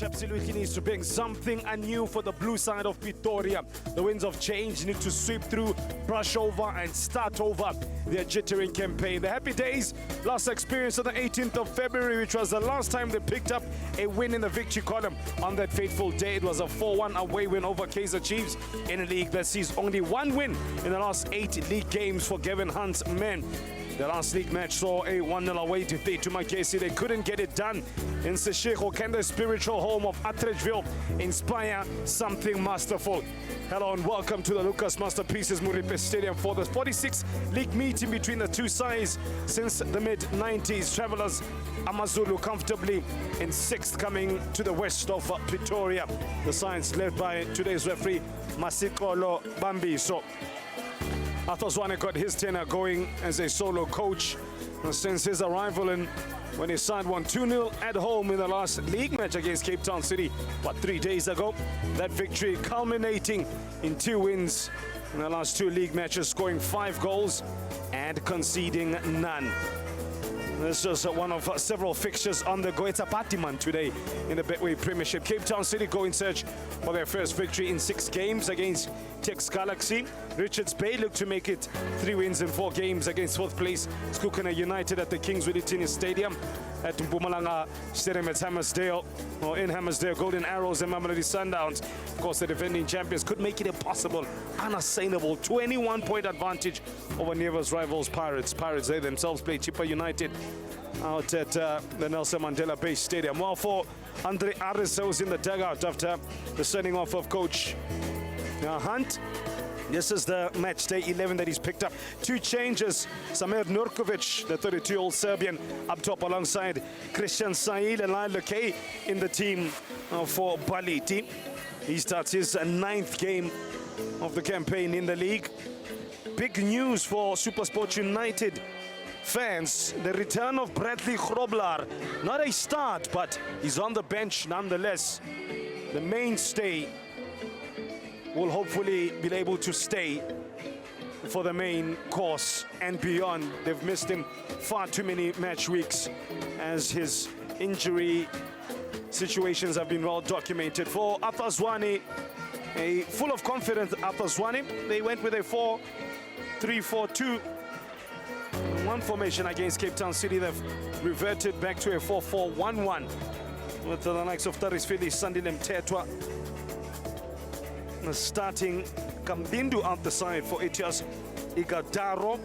absolutely needs to bring something anew for the blue side of Pretoria. The winds of change need to sweep through, brush over and start over their jittering campaign. The Happy Days last experience on the 18th of February, which was the last time they picked up a win in the victory column. On that fateful day, it was a 4-1 away win over Kaizer Chiefs in a league that sees only one win in the last 8 league games for Gavin Hunt's men. The last league match saw a 1-0 away defeat to Makesi. They couldn't get it done in Seshego. Can the spiritual home of Atteridgeville inspire something masterful? Hello and welcome to the Lucas Masterpieces Muripe Stadium for the 46th league meeting between the two sides since the mid-90s. Travelers AmaZulu comfortably in 6th, coming to the west of Pretoria. The sides led by today's referee Masikolo Bambiso. Arthur Zwane got his tenure going as a solo coach since his arrival, and when his side won 2-0 at home in the last league match against Cape Town City, 3 days ago. That victory culminating in 2 wins in the last 2 league matches, scoring 5 goals and conceding none. This is one of several fixtures on the go. It's a party man today in the Betway Premiership. Cape Town City go in search for their first victory in 6 games against Tex Galaxy. Richards Bay look to make it 3 wins in 4 games against 4th place Skukana United at the Kings Willitini Stadium. At Mpumalanga Stadium at Hammersdale, or in Hammersdale, Golden Arrows and Mamelodi Sundowns. Of course, the defending champions could make it impossible, unassailable 21-point advantage over Neva's rivals Pirates. Pirates, they themselves play Chippa United out at the Nelson Mandela Bay Stadium. Well, for Andre Aris, who's in the dugout after the sending off of Coach Hunt. This is the match day 11 that he's picked up. 2 changes. Samir Nurkovic, the 32-year-old Serbian, up top alongside Christian Sail and Lyle Lekay in the team for Baliti. He starts his 9th game of the campaign in the league. Big news for Supersport United fans, the return of Bradley Grobler. Not a start, but he's on the bench nonetheless. The mainstay will hopefully be able to stay for the main course and beyond. They've missed him far too many match weeks as his injury situations have been well documented. For Arthur Zwane, a full of confidence Arthur Zwane, they went with a 4-3-4-2. One formation against Cape Town City. They've reverted back to a 4-4-1-1 with the likes of Tarisfili, Sandile Mtetwa starting Kambindu out the side for Etias Igadaro,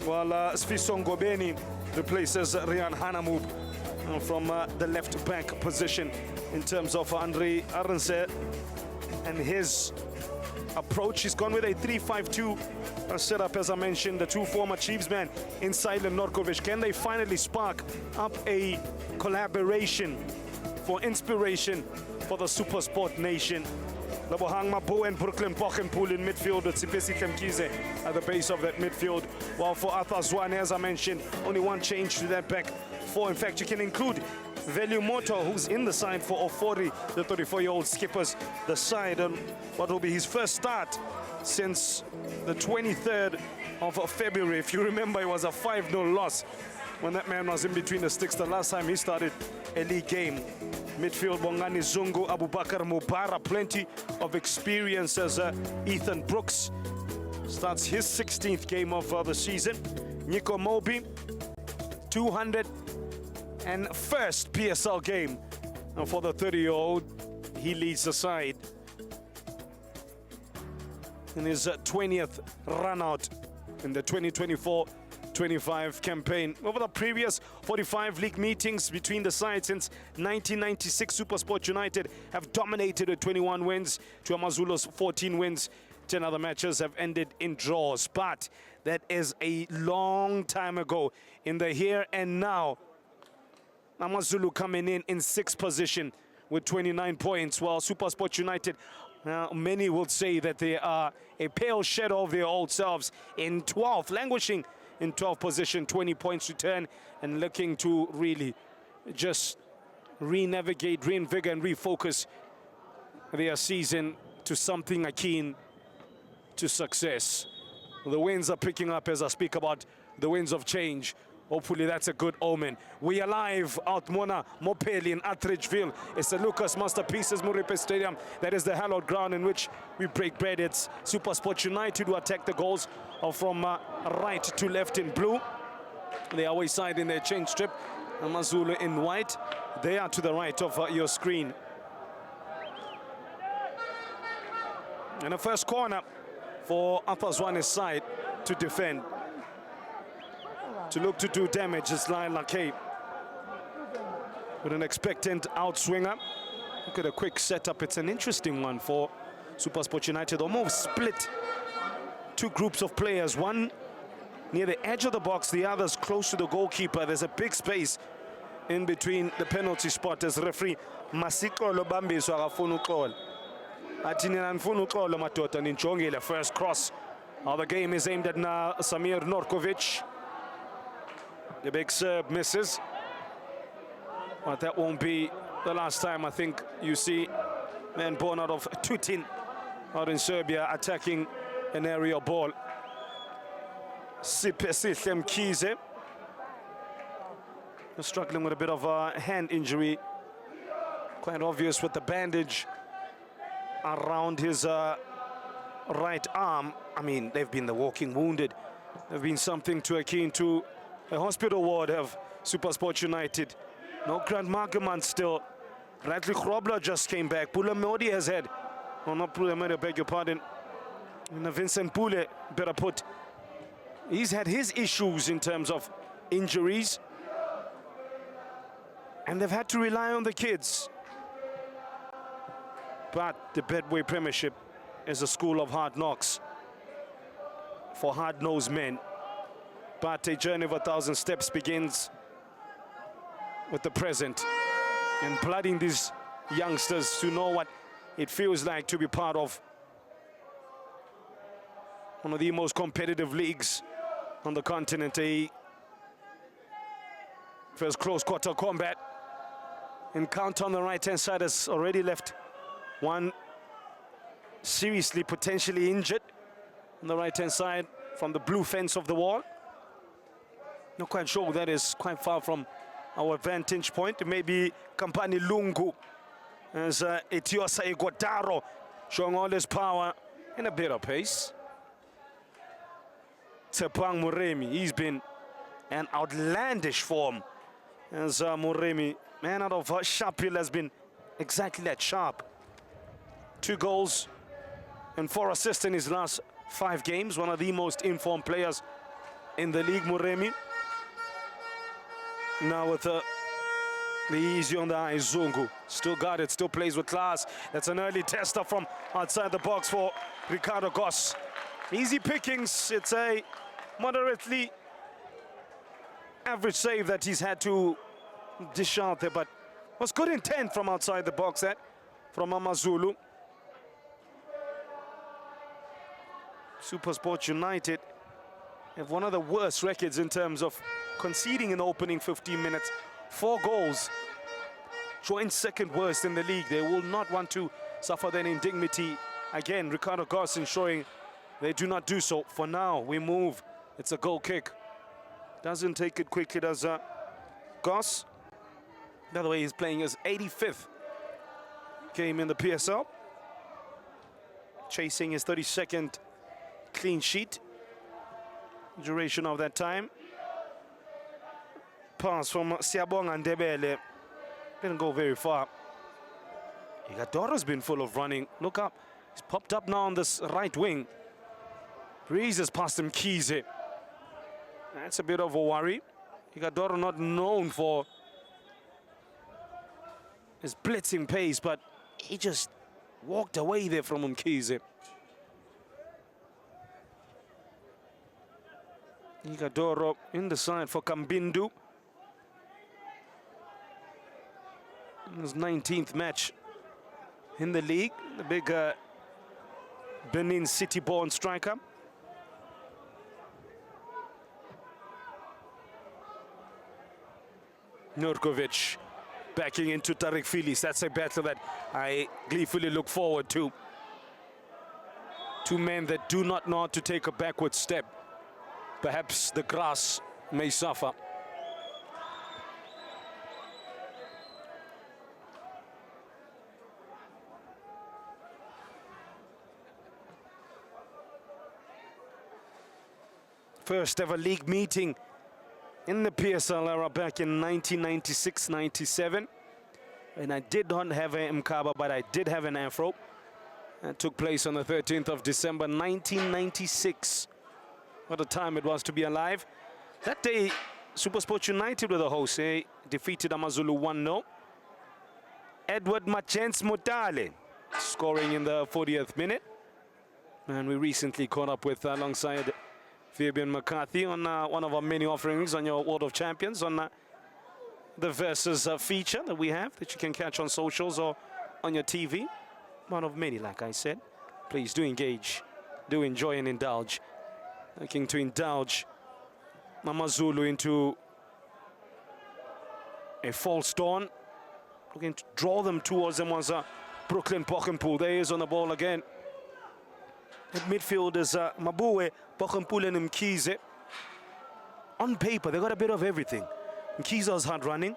while Sfiso Ngobeni replaces Rian Hanamub from the left back position. In terms of Andre Arnse and his approach, he's gone with a 3-5-2 setup. As I mentioned, the 2 former Chiefs men inside and Norkovic. Can they finally spark up a collaboration for inspiration for the Supersport nation? Labohang Mabu and Brooklyn Pochenpool in midfield with Sipesi Kemkize at the base of that midfield. While for Arthur Zwane, as I mentioned, only 1 change to that back 4. In fact, you can include Velu Moto, who's in the side for Ofori, the 34-year-old skippers the side, and what will be his first start since the 23rd of February. If you remember, it was a 5-0 loss when that man was in between the sticks the last time he started a league game. Midfield, Bongani Zungu, Abubakar Mubara, plenty of experience as Ethan Brooks starts his 16th game of the season. Nico Mobi, 201st PSL game for the 30-year-old. He leads the side in his 20th run out in the 2024-25 campaign. Over the previous 45 league meetings between the sides since 1996, Supersport United have dominated with 21 wins to AmaZulu's 14 wins. 10 other matches have ended in draws, but that is a long time ago. In the here and now, AmaZulu coming in 6th position with 29 points, while Supersport United, many will say that they are a pale shadow of their old selves in 12th, languishing in 12th position, 20 points return, and looking to really just re-navigate, reinvigorate, and refocus their season to something akin to success. The winds are picking up as I speak about the winds of change Hopefully that's a good omen. We are live out Mona Mopeli in Atteridgeville. It's the Lucas Masterpieces Muripe Stadium. That is the hallowed ground in which we break bread. It's Supersport United who attack the goals from right to left in blue. The away side in their change strip. AmaZulu in white. They are to the right of your screen. And the first corner for Upper Zwane's side to defend. To look to do damage is Lyle K with an expectant outswinger. Look at a quick setup. It's an interesting one for Supersport United. Almost split two groups of players. One near the edge of the box, the others close to the goalkeeper. There's a big space in between the penalty spot as referee Masiko Lobambiso akafuna uxola. Athi nina nifuna uxola madoda ninjongile. First cross of the game is aimed at Samir Norkovic. The big serve misses, but that won't be the last time I think you see men born out of Tutin out in Serbia attacking an aerial ball. Sipesihle Mkhize struggling with a bit of a hand injury, quite obvious with the bandage around his right arm. I mean, they've been the walking wounded. They've been something to akin to a hospital ward of Supersport United. No Grant Markeman still. Radley Grobler just came back. Pula Modi has had, oh not Pula Modi, I beg your pardon. And Vincent Pule, better put. He's had his issues in terms of injuries. And they've had to rely on the kids. But the Betway Premiership is a school of hard knocks for hard-nosed men. But a journey of 1,000 steps begins with the present and blooding these youngsters to know what it feels like to be part of one of the most competitive leagues on the continent. A first close quarter combat encounter on the right-hand side has already left one seriously, potentially injured on the right-hand side from the blue fence of the wall. Not quite sure that is quite far from our vantage point. It may be Kampani Lungu as Etiosa Iguataro showing all his power in a bit of pace. Tepang Muremi, he's been an outlandish form as Muremi, man out of Sharpeville, has been exactly that sharp. 2 goals and 4 assists in his last 5 games. One of the most informed players in the league, Muremi. Now with the easy on the eye, Zungu. Still got it, still plays with class. That's an early tester from outside the box for Ricardo Goss. Easy pickings. It's a moderately average save that he's had to dish out there, but was good intent from outside the box that from AmaZulu. Supersport United have one of the worst records in terms of conceding in the opening 15 minutes. 4 goals, joint second worst in the league. They will not want to suffer that indignity again. Ricardo Goss ensuring they do not do so. For now, we move. It's a goal kick. Doesn't take it quickly, does Goss. By the way, he's playing his 85th game in the PSL. Chasing his 32nd clean sheet. Duration of that time. Pass from Siabonga Ndebele. Didn't go very far. Igadoro's been full of running. Look up. He's popped up now on this right wing. Breezes past him, Kize. That's a bit of a worry. Igadoro not known for his blitzing pace, but he just walked away there from Mkize. Igadoro in the side for Kambindu. His 19th match in the league. The big Benin City-born striker. Nurkovic backing into Tariq Filis. That's a battle that I gleefully look forward to. 2 men that do not know how to take a backward step. Perhaps the grass may suffer. First ever league meeting in the PSL era back in 1996-97. And I did not have an Mkaba, but I did have an Afro. That took place on the 13th of December, 1996. What a time it was to be alive. That day, Supersport United were the hosts. They defeated AmaZulu 1-0. Edward Machens Mutale scoring in the 40th minute. And we recently caught up with, alongside Fabian McCarthy, on one of our many offerings on your World of Champions, on the Versus feature that we have, that you can catch on socials or on your TV. One of many, like I said. Please do engage, do enjoy and indulge. Looking to indulge AmaZulu into a false dawn. Looking to draw them towards them was Brooklyn Bokenpool. There he is on the ball again. At midfield is Mabue, Bokenpool and Mkhize. On paper, they got a bit of everything. Mkhize's hard running,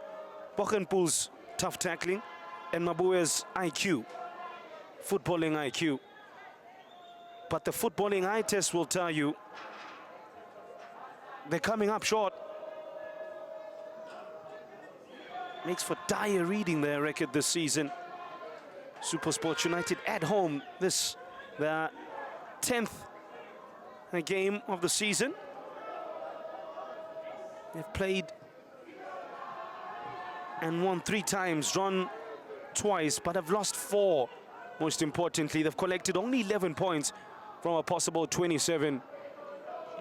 Bokenpool's tough tackling, and Mabue's IQ, footballing IQ. But the footballing eye test will tell you they're coming up short. Makes for dire reading their record this season. Supersport United at home, this the 10th game of the season. They've played and won 3 times, drawn twice, but have lost 4. Most importantly, they've collected only 11 points from a possible 27.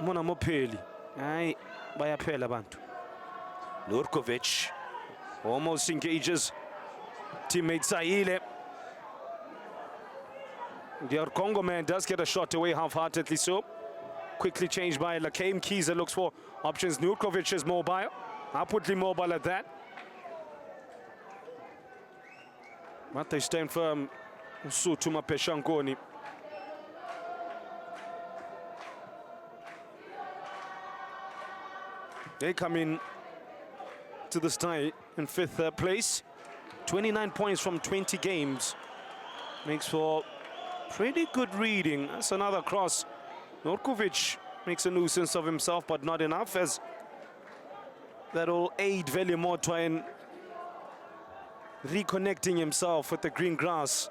Mona Mopeli. Ay, bayaphela bantu. Nurkovic almost engages teammate Saile. The Congo man does get a shot away half-heartedly so. Quickly changed by Lakaim. Mkhize looks for options. Nurkovic is mobile, upwardly mobile at that. But they stand firm. Sutuma Peshankoni. They come in to this tie in 5th place. 29 points from 20 games. Makes for pretty good reading. That's another cross. Nurkovic makes a nuisance of himself, but not enough, as that'll aid Velimoto in reconnecting himself with the green grass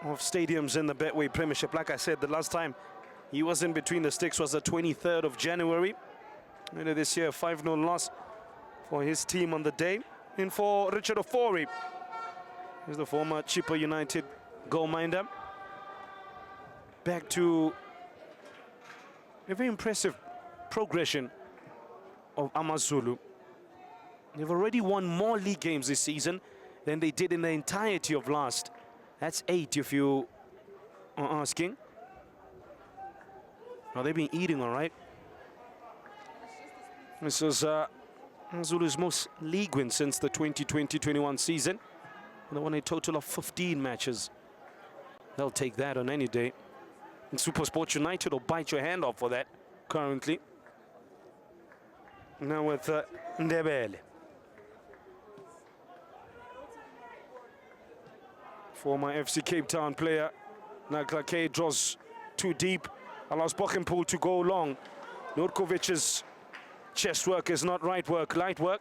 of stadiums in the Betway Premiership. Like I said, the last time he was in between the sticks was the 23rd of January. Later this year, 5-0 loss for his team on the day. In for Richard Ofori. He's the former Chippa United goalminder. Back to a very impressive progression of AmaZulu. They've already won more league games this season than they did in the entirety of last. That's 8 if you are asking. Well, they've been eating all right. This is AmaZulu's most league wins since the 2020-21 season. They won a total of 15 matches. They'll take that on any day. And Supersport United will bite your hand off for that currently. Now with Ndebele. Former FC Cape Town player. Naglake draws too deep. Allows Bokenpool to go long. Nurkovic's chest work is not right work, light work.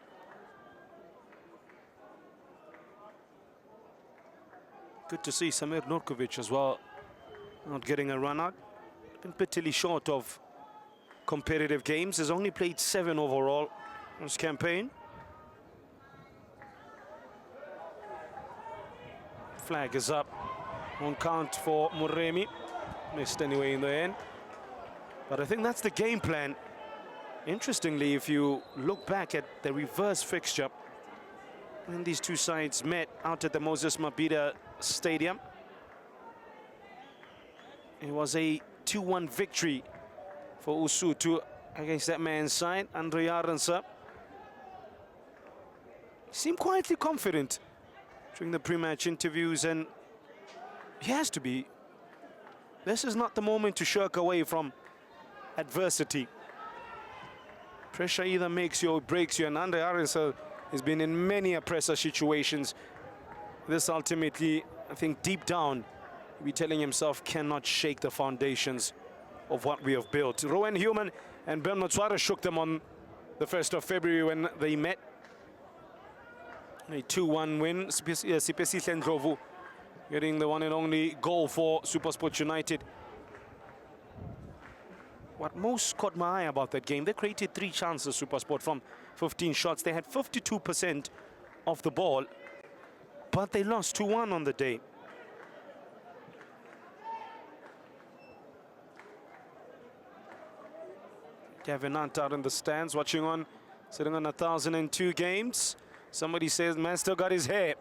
Good to see Samir Nurkovic as well, not getting a run out. Been bitterly short of competitive games. Has only played 7 overall in his campaign. Flag is up on count for Muremi. Missed anyway in the end. But I think that's the game plan. Interestingly, if you look back at the reverse fixture, when these two sides met out at the Moses Mabhida Stadium, it was a 2-1 victory for Usutu against that man's side, Andre Arendse. Seemed quietly confident during the pre-match interviews, and he has to be. This is not the moment to shirk away from adversity. Pressure either makes you or breaks you, and Andre Arendse has been in many pressure situations. This ultimately, I think deep down, he'll be telling himself cannot shake the foundations of what we have built. Rowan Human and Ben Motswara shook them on the 1st of February when they met. A 2-1 win. Sipesihle Ndlovu getting the one and only goal for Supersport United. What most caught my eye about that game, they created 3 chances, Supersport, from 15 shots. They had 52% of the ball, but they lost 2-1 on the day. Gavin Hunt out in the stands, watching on, sitting on 1,002 games. Somebody says, man still got his hair.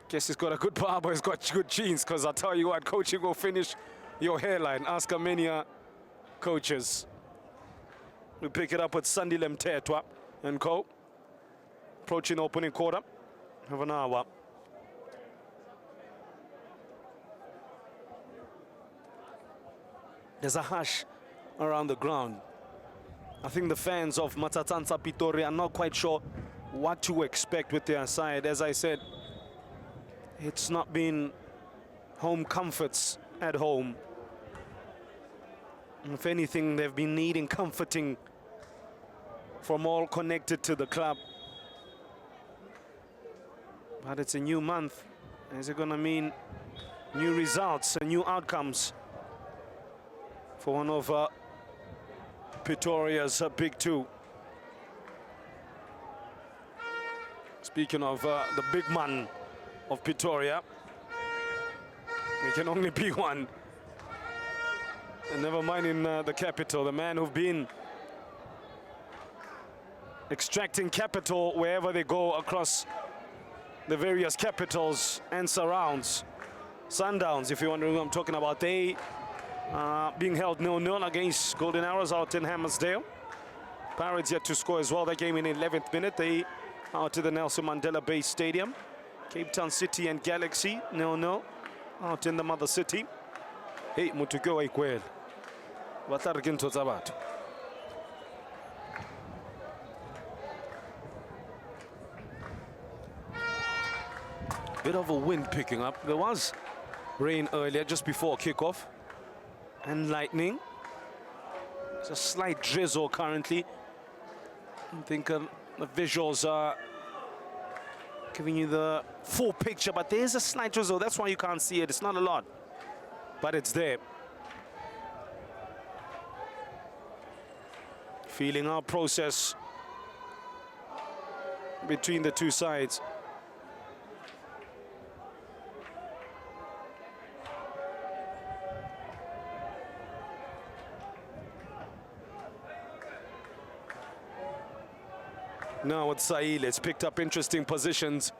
Guess he's got a good barber, he's got good genes, because I'll tell you what, coaching will finish your hairline. Ask Armenia coaches. We pick it up with Sandile Mtetwa and co. Approaching the opening quarter of an hour. There's a hush around the ground. I think the fans of Matatansa Pitori are not quite sure what to expect with their side. As I said, it's not been home comforts at home. If anything, they've been needing comforting from all connected to the club. But it's a new month. Is it going to mean new results and new outcomes for one of Pretoria's big two? Speaking of the big man of Pretoria, there can only be one. And never mind in the capital, the man who've been extracting capital wherever they go across the various capitals and surrounds. Sundowns, if you're wondering who I'm talking about, they being held 0-0 against Golden Arrows out in Hammersdale. Pirates yet to score as well. That game in the 11th minute. They out to the Nelson Mandela Bay Stadium. Cape Town City and Galaxy 0-0 out in the mother city. Hey, mutugo ikwel. Watargin tozabat. Bit of a wind picking up. There was rain earlier, just before kickoff, and lightning. It's a slight drizzle currently. I think the visuals are giving you the full picture, but there's a slight drizzle. That's why you can't see it. It's not a lot, but it's there. Feeling our process between the two sides. Now with Sahil, it's picked up interesting positions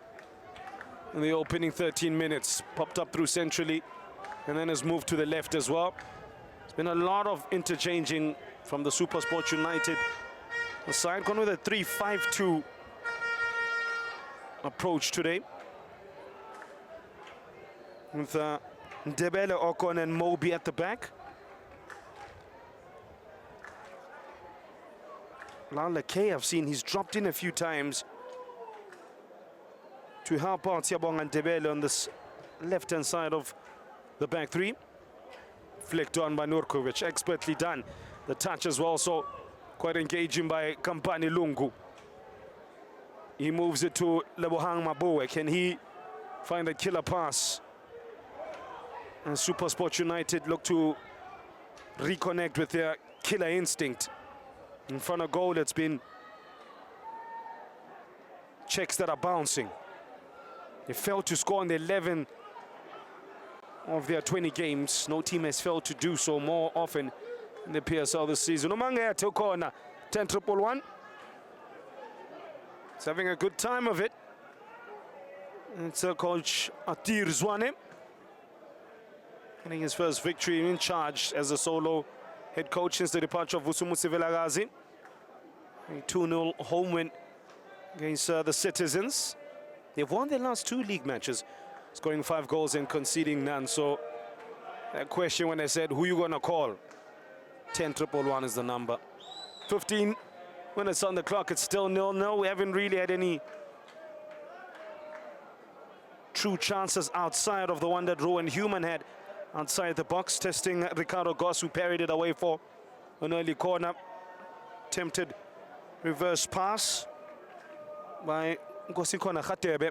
in the opening 13 minutes. Popped up through centrally and then has moved to the left as well. There's been a lot of interchanging from the Supersport United side. Gone with a 3-5-2 approach today. With Ndebele, Okon and Moby at the back. Lalake, I've seen he's dropped in a few times to help out Siabong and Ndebele on this left-hand side of the back three. Flicked on by Nurkovic, expertly done. The touch as well, so quite engaging by Kampani Lungu. He moves it to Lebohang Maboe. Can he find a killer pass? And Supersport United look to reconnect with their killer instinct. In front of goal, it's been checks that are bouncing. They failed to score in the 11 of their 20 games. No team has failed to do so more often in the PSL this season. Umanga to corner, 10-1-1. It's having a good time of it. It's coach Atir Zwane getting his first victory in charge as a solo head coach since the departure of Vusumusi Velagazi. A 2-0 home win against the Citizens. They've won their last 2 league matches, scoring 5 goals and conceding none. So that question when I said, who you gonna call? 10-1-1 is the number. 15 when it's on the clock, it's still 0-0. We haven't really had any true chances outside of the one that Rowan Human had outside the box, testing Ricardo Goss, who parried it away for an early corner. Tempted reverse pass by Ngosikona Khatebe.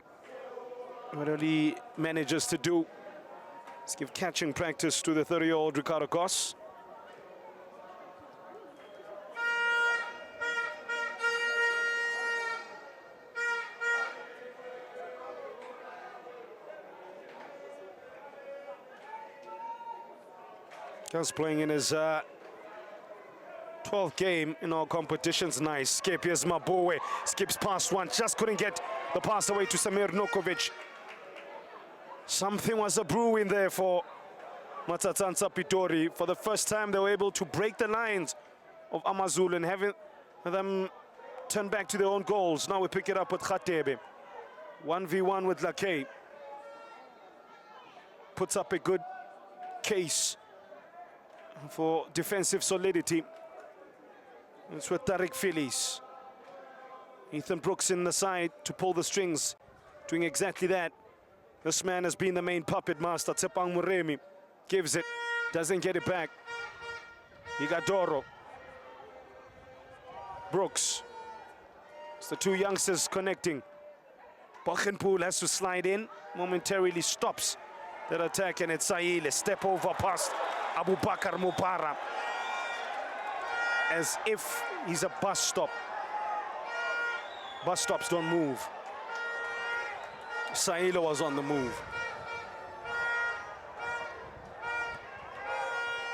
What he manages to do is give catching practice to the 30-year-old Ricardo Goss. Goss playing in his 12th game in all competitions. Nice skip. Here's Mabowe. Skips past one. Just couldn't get the pass away to Samir Nokovic. Something was a brewing there for Matsatsantsa Pitori. For the first time, they were able to break the lines of AmaZulu and having them turn back to their own goals. Now we pick it up with Khatebe. 1v1 with Lakay. Puts up a good case for defensive solidity. It's with Tariq Phillies. Ethan Brooks in the side to pull the strings, doing exactly that. This man has been the main puppet master. Tsepang Muremi gives it, doesn't get it back. Igadoro. Brooks. It's the two youngsters connecting. Bochenpoel has to slide in, momentarily stops that attack, and it's Saile. Step over past Abubakar Mubara, as if he's a bus stop. Bus stops don't move. Saile was on the move.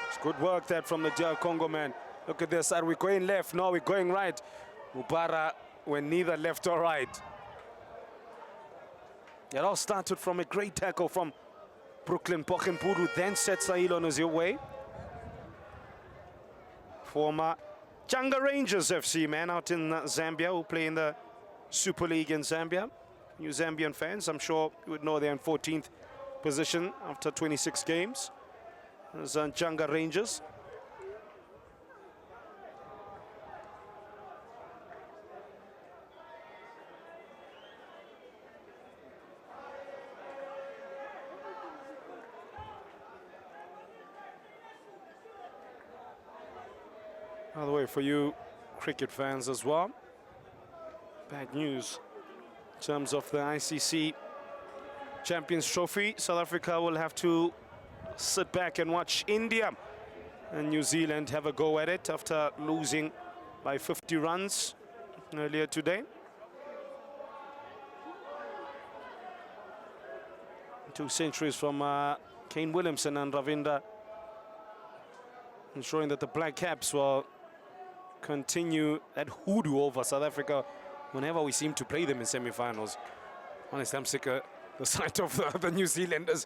It's good work that from the DR Congo man. Look at this, are we going left? No, we're going right. Mubara went neither left or right. It all started from a great tackle from Brooklyn Bochenpoel, who then set Saile on his way. Former Changa Rangers FC man out in Zambia, who play in the Super League in Zambia. You Zambian fans, I'm sure you would know they're in 14th position after 26 games. There's Changa Rangers. By the way, for you cricket fans as well, bad news in terms of the ICC Champions Trophy. South Africa will have to sit back and watch India and New Zealand have a go at it after losing by 50 runs earlier today. 2 centuries from Kane Williamson and Ravinda, ensuring that the Black Caps will continue that hoodoo over South Africa whenever we seem to play them in semi-finals. Honestly, I'm sick of the sight of the New Zealanders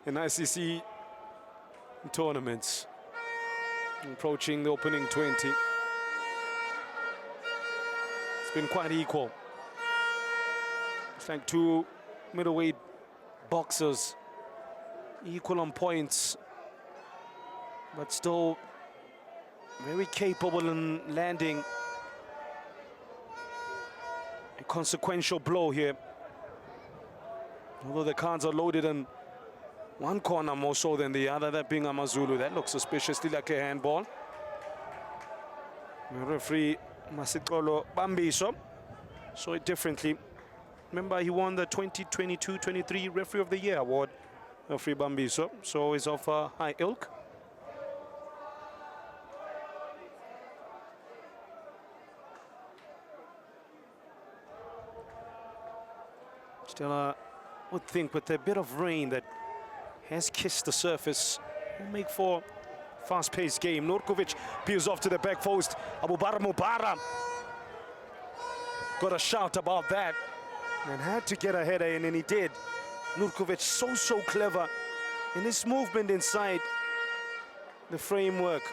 in ICC tournaments. Approaching the opening 20. It's been quite equal. It's like two middleweight boxers, equal on points, but still very capable in landing a consequential blow here. Although the cards are loaded in one corner more so than the other, that being AmaZulu. That looks suspiciously like a handball. The referee Masikolo Bambiso saw it differently. Remember, he won the 2022-23 Referee of the Year award, referee Bambiso, so he's of high ilk. Still, would think with a bit of rain that has kissed the surface, will make for fast-paced game. Nurkovic peels off to the back post. Abubakar Mubara got a shout about that and had to get a header in, and he did. Nurkovic so clever in his movement inside the framework.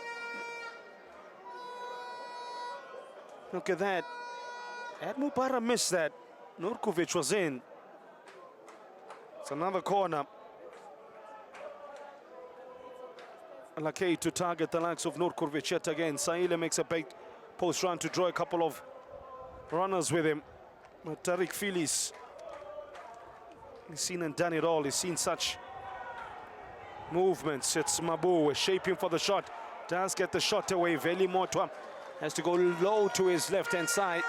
Look at that. Had Mubara missed that, Nurkovic was in. It's another corner. Lakay to target the likes of Nurkovic yet again. Saile makes a big post run to draw a couple of runners with him. But Tariq Phillies, he's seen and done it all. He's seen such movements. It's Mabu shaping for the shot. Does get the shot away. Veli Motwa has to go low to his left-hand side.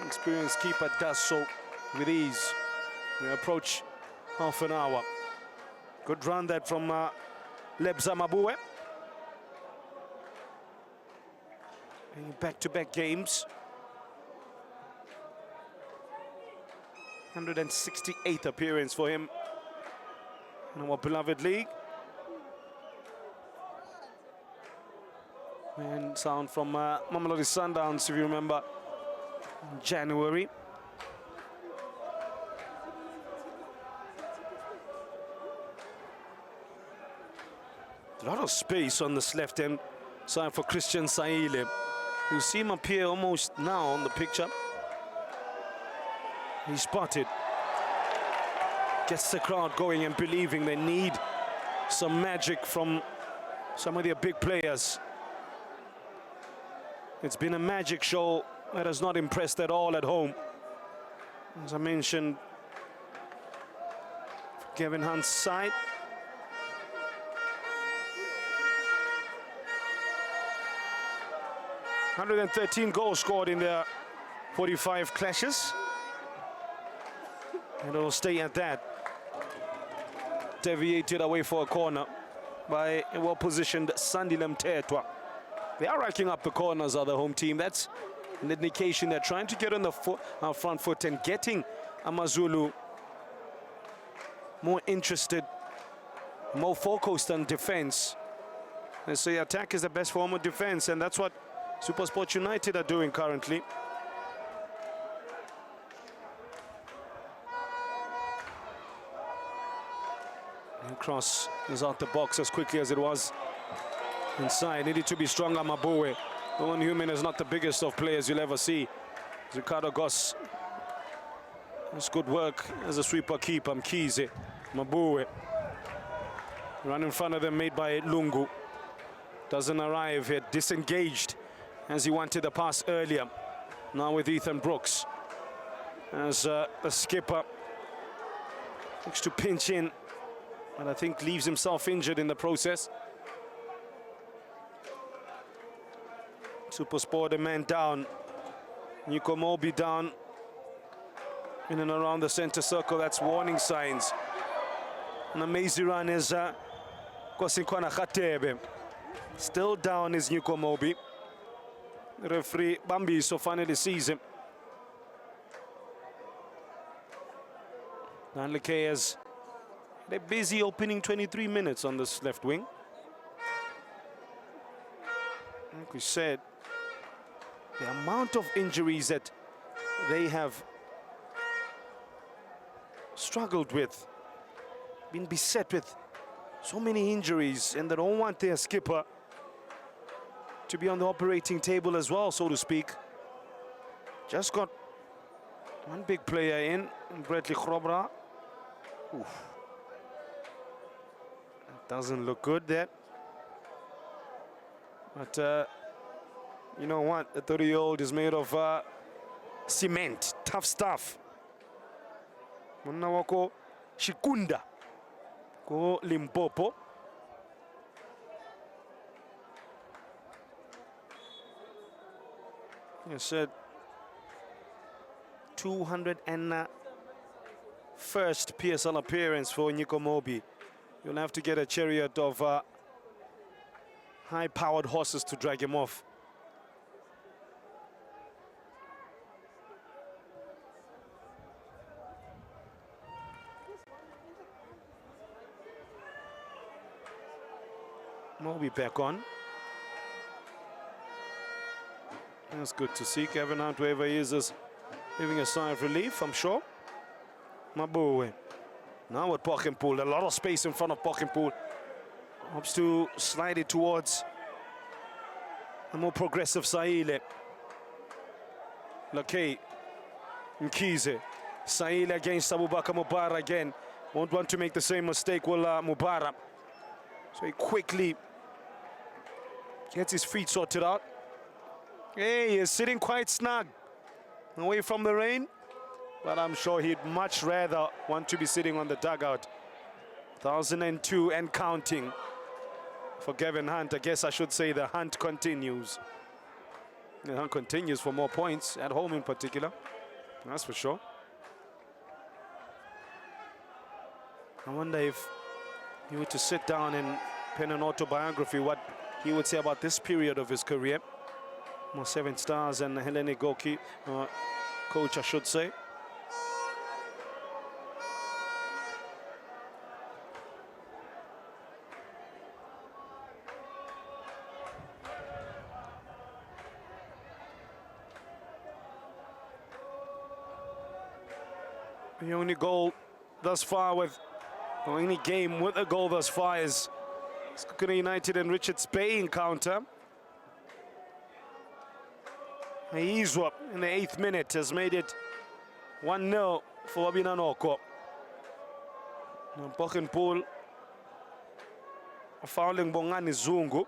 Experienced keeper does so with ease. We approach half an hour. Good run that from Lebza Mabue. Back-to-back games. 168th appearance for him in our beloved league. And sound from Mamelodi Sundowns, if you remember, in January. A lot of space on this left-hand side for Christian Saile. You see him appear almost now on the picture. He's spotted. Gets the crowd going and believing they need some magic from some of their big players. It's been a magic show that has not impressed at all at home. As I mentioned, Kevin Hunt's side. "113 goals scored in their 45 clashes. And it'll stay at that. Deviated away for a corner by a well-positioned Sandile Mthethwa. They are racking up the corners of the home team. That's an indication they're trying to get on the front foot and getting AmaZulu more interested, more focused on defense. They say attack is the best form of defense, and that's what Supersport United are doing currently. And cross is out the box as quickly as it was inside. Needed to be stronger, Mabue. Owen Human is not the biggest of players you'll ever see. Ricardo Goss. That's good work as a sweeper keeper. Mkhize, Mabue. Run in front of them made by Lungu. Doesn't arrive here, disengaged as he wanted the pass earlier. Now with Ethan Brooks as the skipper looks to pinch in, but I think leaves himself injured in the process. Supersport, a man down. Nico Mobi down in and around the center circle. That's warning signs. An amazing run is Kosinkwana Khatebe. Still down is Nico Mobi. The referee Bambi so finally sees him. Nanleke has a busy opening 23 minutes on this left wing. Like we said, the amount of injuries that they have struggled with, been beset with so many injuries, and they don't want their skipper to be on the operating table as well, so to speak. Just got one big player in, Bradley Chrobra. Oof. That doesn't look good there. But you know what? The 30-year-old is made of cement, tough stuff. Monna wako Shikunda ko Limpopo. I said 201st PSL appearance for Nico Mobi. You'll have to get a chariot of high-powered horses to drag him off. Mobi back on. That's good to see. Kevin Hunt, wherever he is giving a sigh of relief, I'm sure. Mabue. Now with Pockenpool, a lot of space in front of Pockenpool. Hopes to slide it towards a more progressive Saile. Lakay. Mkhize. Saile against Abubakar Mubarak again. Won't want to make the same mistake, will Mubarak. So he quickly gets his feet sorted out. Hey, he is sitting quite snug away from the rain, but I'm sure he'd much rather want to be sitting on the dugout 1002 and counting for Gavin Hunt. I guess I should say the hunt continues. The hunt continues for more points, at home in particular. That's for sure. I wonder if you were to sit down and pen an autobiography, what he would say about this period of his career. More 7 stars and Hellenic Goki, coach, I should say. The only goal thus far with, or any game with a goal thus far is Skukuna United and Richards Bay encounter. Izwa in the 8th minute has made it 1-0 for Wabinanoko. Pokenpool fouling Bongani Zungu.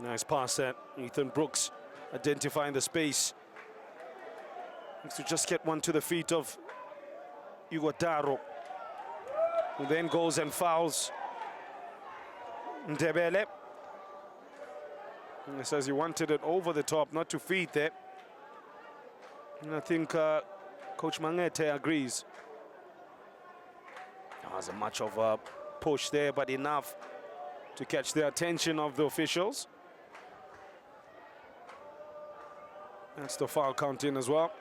Nice pass there. Ethan Brooks identifying the space. Needs to just get one to the feet of Iguataro, who then goes and fouls Ndebele. And he says he wanted it over the top, not to feed there. And I think Coach Mangete agrees. There wasn't much of a push there, but enough to catch the attention of the officials. That's the foul count in as well.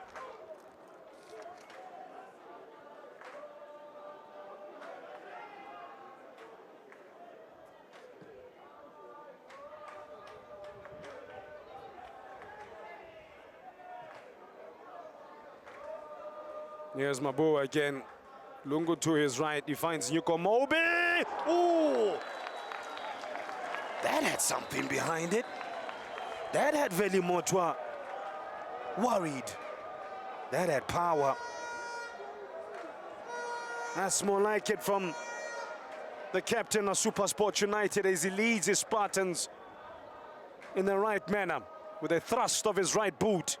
Here's Mabu again. Lungu to his right. He finds Nyuko Mobi. Ooh! That had something behind it. That had Veli Motwa worried. That had power. That's more like it from the captain of Supersport United as he leads his Spartans in the right manner with a thrust of his right boot.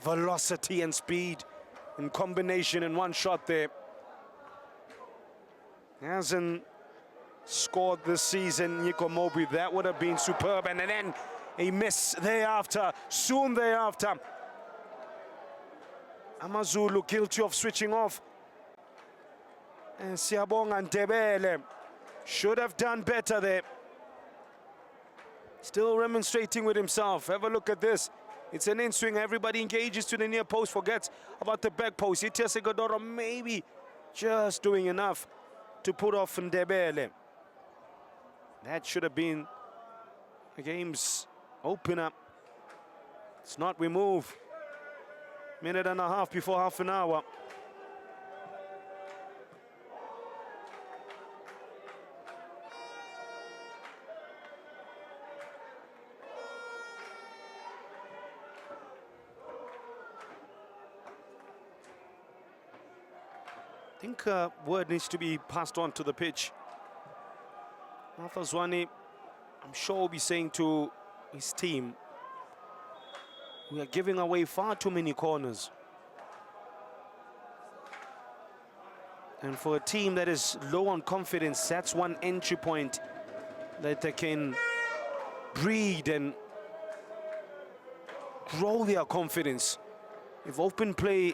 Velocity and speed in combination in one shot there. He hasn't scored this season, Nyuko Mobi. That would have been superb. And then a miss thereafter, soon thereafter. AmaZulu guilty of switching off. And Siabong and Ndebele should have done better there. Still remonstrating with himself. Have a look at this. It's an in-swing. Everybody engages to the near post, forgets about the back post. Itiase Godoro maybe just doing enough to put off Ndebele. That should have been the game's opener. It's not. We move. Minute and a half before half an hour. I think word needs to be passed on to the pitch. Martha Zwane, I'm sure, will be saying to his team, we are giving away far too many corners. And for a team that is low on confidence, that's one entry point that they can breed and grow their confidence. If open play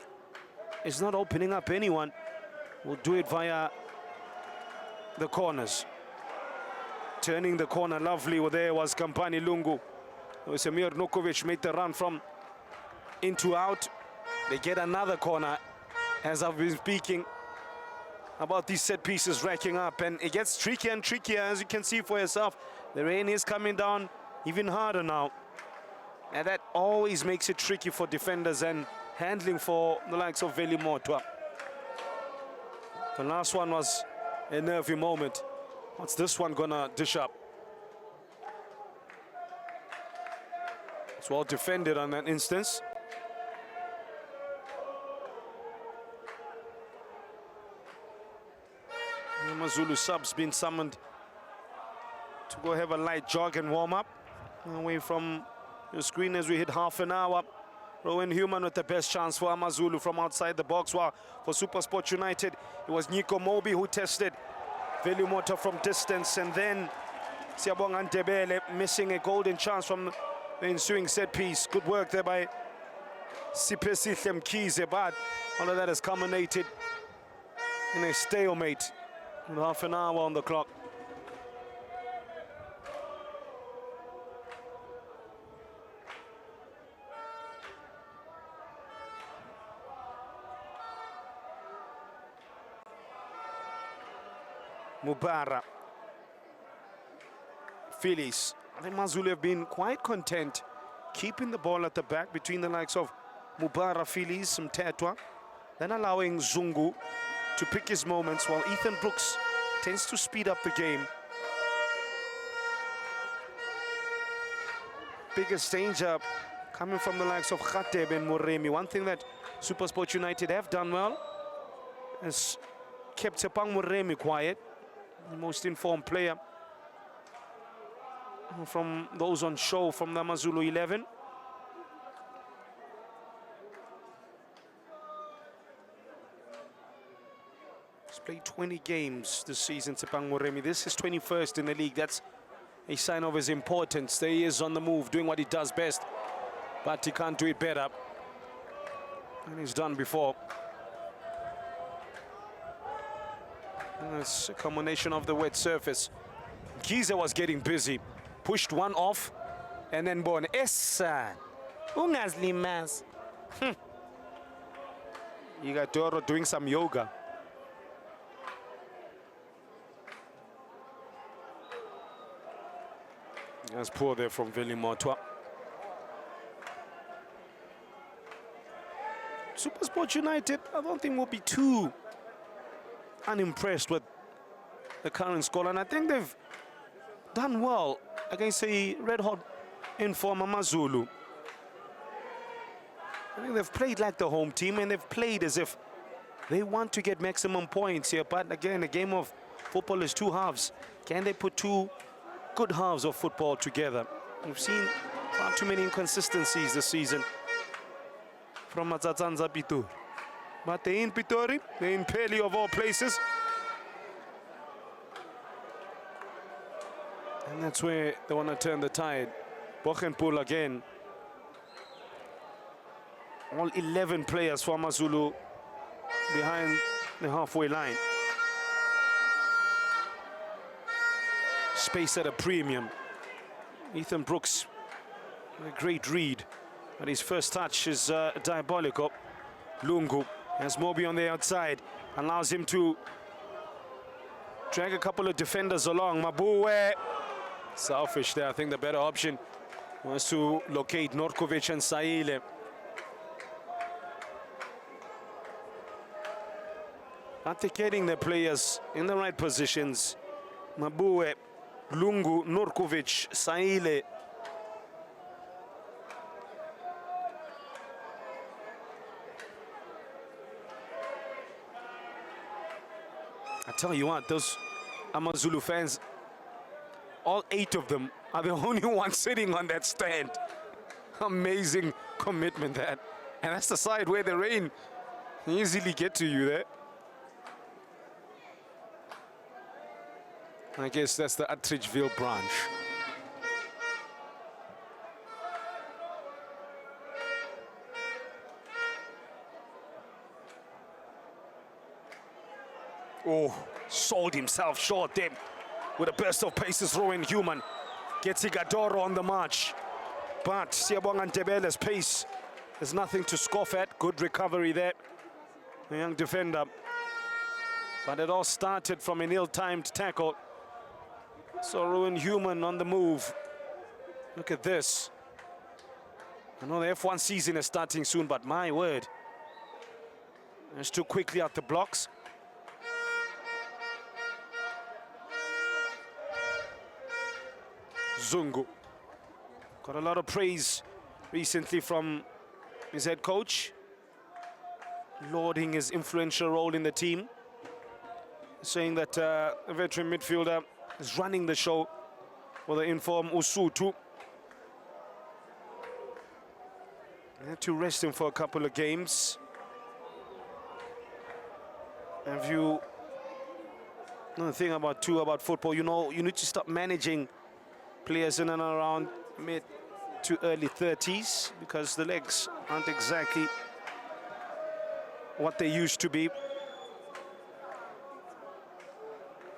is not opening up anyone, we'll do it via the corners. Turning the corner lovely. There was Kampani Lungu. Semir Nukovic made the run from into out. They get another corner. As I've been speaking about these set pieces racking up, and it gets trickier and trickier, as you can see for yourself. The rain is coming down even harder now, and that always makes it tricky for defenders and handling for the likes of Veli Motwa. The last one was a nervy moment. What's this one gonna dish up? It's well defended on that instance. AmaZulu subs been summoned to go have a light jog and warm up away from your screen as we hit half an hour. Rowan Human with the best chance for AmaZulu from outside the box. While for Supersport United, it was Nico Mobi who tested Velimoto from distance. And then Siyabonga Ndebele missing a golden chance from the ensuing set piece. Good work there by Sipesihle Mkhize, but all of that has culminated in a stalemate with half an hour on the clock. Mubara. Phillies. I think AmaZulu have been quite content keeping the ball at the back between the likes of Mubara, Phillies, Mtetwa, then allowing Zungu to pick his moments while Ethan Brooks tends to speed up the game. Biggest danger coming from the likes of Khateb and Moremi. One thing that Supersport United have done well is kept Tshepang Moremi quiet, the most informed player from those on show from the AmaZulu 11. He's played 20 games this season, Tshepang Moremi. This is 21st in the league. That's a sign of his importance. There he is on the move, doing what he does best, but he can't do it better. And he's done before. And it's a combination of the wet surface. Giza was getting busy. Pushed one off, and then born Essa. Ungazlimas. You got Doro doing some yoga. That's poor there from Velimoto. Supersport United, I don't think will be too unimpressed with the current score, and I think they've done well against a red-hot inform AmaZulu. I think they've played like the home team, and they've played as if they want to get maximum points here. But again, a game of football is two halves. Can they put two good halves of football together? We've seen far too many inconsistencies this season from Matsatsantsa Pitori. But they're in Pitori, they're in Peli of all places. And that's where they want to turn the tide. Bochenpool again. All 11 players for AmaZulu behind the halfway line. Space at a premium. Ethan Brooks, a great read. But his first touch is diabolical. Lungu has Mobi on the outside. Allows him to drag a couple of defenders along. Mabue. Selfish there. I think the better option was to locate Norkovic and Saile. But they're getting their players in the right positions. Mabue, Lungu, Norkovic, Saile. I tell you what, those AmaZulu fans, all 8 of them are the only ones sitting on that stand. Amazing commitment that. And that's the side where the rain can easily get to you there. I guess that's the Attridgeville branch. Oh, sold himself short there. With a burst of paces, Rowan Human gets Igadoro on the march. But Siyabonga Ndebele's pace is nothing to scoff at. Good recovery there. The young defender. But it all started from an ill-timed tackle. So Rowan Human on the move. Look at this. I know the F1 season is starting soon, but my word. It's too quickly out the blocks. Zungu got a lot of praise recently from his head coach, lauding his influential role in the team, saying that a veteran midfielder is running the show for the inform Usutu. Had to rest him for a couple of games. Have you... Another thing about football, you know, you need to start managing players in and around mid to early 30s because the legs aren't exactly what they used to be.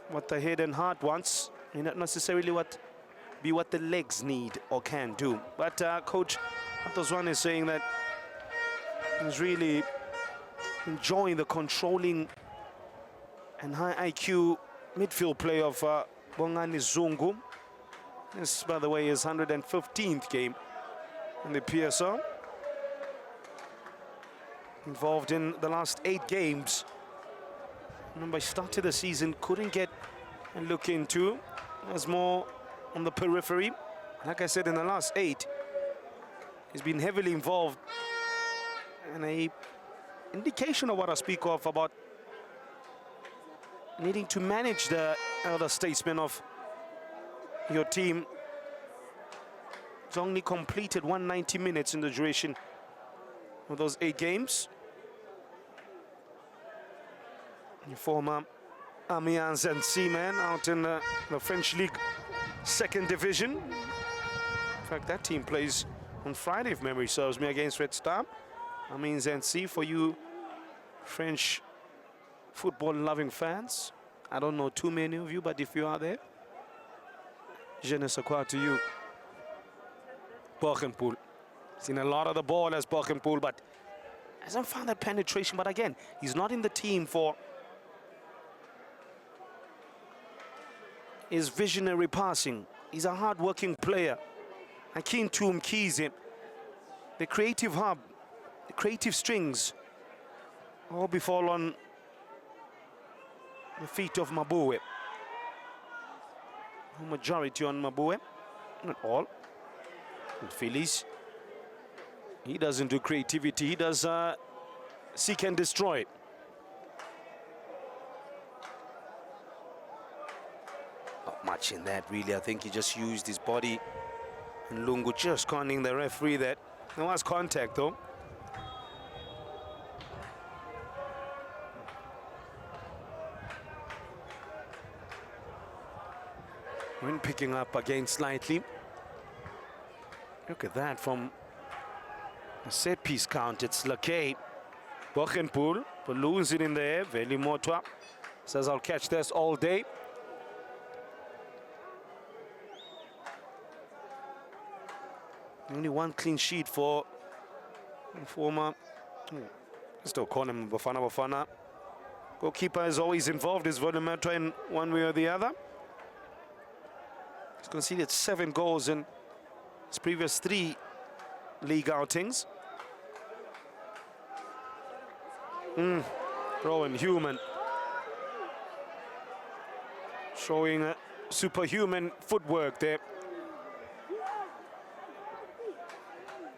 What the head and heart wants, may not necessarily what the legs need or can do. But Coach Atozwane is saying that he's really enjoying the controlling and high IQ midfield play of Bongani Zungu. This, by the way, is 115th game in the PSL. Involved in the last 8 games. Remember, he started the season, couldn't get a look into. Was more on the periphery. Like I said, in the last 8, he's been heavily involved. And a indication of what I speak of about needing to manage the elder statesman of your team. He's only completed 190 minutes in the duration of those 8 games. Your former Amiens and Seaman out in the French League 2nd Division. In fact, that team plays on Friday, if memory serves me, against Red Star. Amiens and C for you French football-loving fans. I don't know too many of you, but if you are there, je ne sais quoi to you. Borgenpool. Seen a lot of the ball as Borgenpool, but hasn't found that penetration. But again, he's not in the team for his visionary passing. He's a hard-working player. Akin Toom keys him. The creative hub, the creative strings, all befall on the feet of Mabue. Majority on Mabue, not all. And Phillies, he doesn't do creativity, he does seek and destroy. Not much in that, really. I think he just used his body. And Lungu just conning the referee that. There was contact, though. Wind picking up again slightly. Look at that from a set piece count. It's Lakay. Borgenpool balloons it in the air. Veli Motwa says, I'll catch this all day. Only 1 clean sheet for former, still call him Bafana. Goalkeeper is always involved, is Volumetra in one way or the other. He's conceded 7 goals in his previous 3 league outings. Rowan Human showing superhuman footwork there.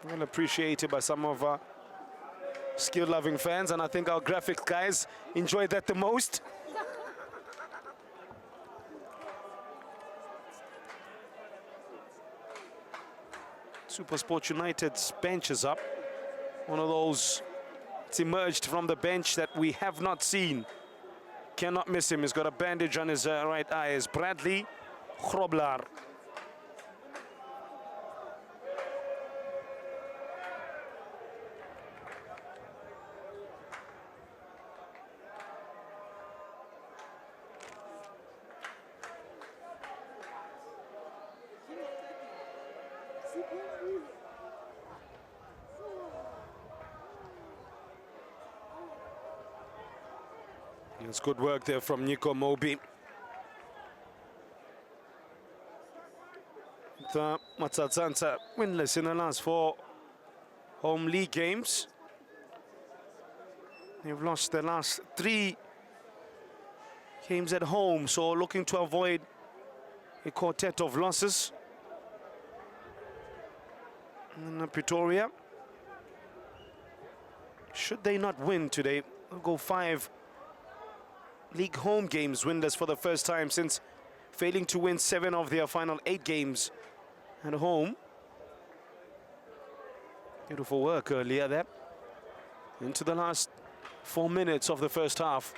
Well appreciated by some of our skill-loving fans, and I think our graphics guys enjoyed that the most. Supersport United's bench is up. One of those, it's emerged from the bench that we have not seen. Cannot miss him. He's got a bandage on his right eye. Is Bradley Grobler. It's good work there from Nico Mobi. The Matsatsantsa winless in the last 4 home league games. They've lost their last 3 games at home, so looking to avoid a quartet of losses. And Pretoria, should they not win today, they'll go 5 league home games winless for the first time since failing to win 7 of their final 8 games at home. Beautiful work earlier there. Into the last 4 minutes of the first half.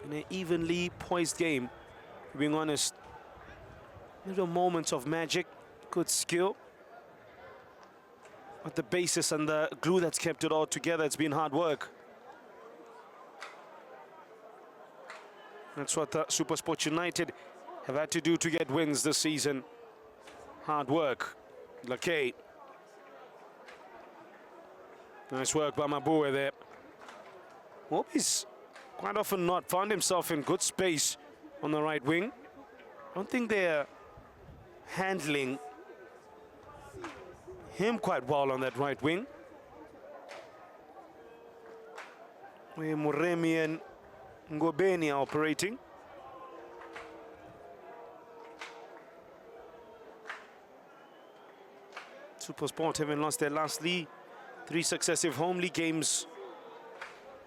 In an evenly poised game, being honest. Little moments of magic, good skill. But the basis and the glue that's kept it all together, it's been hard work. That's what Supersport United have had to do to get wins this season. Hard work. Lakay. Nice work by Mabue there. Hope he's quite often not found himself in good space on the right wing. I don't think they're handling him quite well on that right wing. Where Muremi and Ngobeni are operating. Supersport having lost their last 3 successive home league games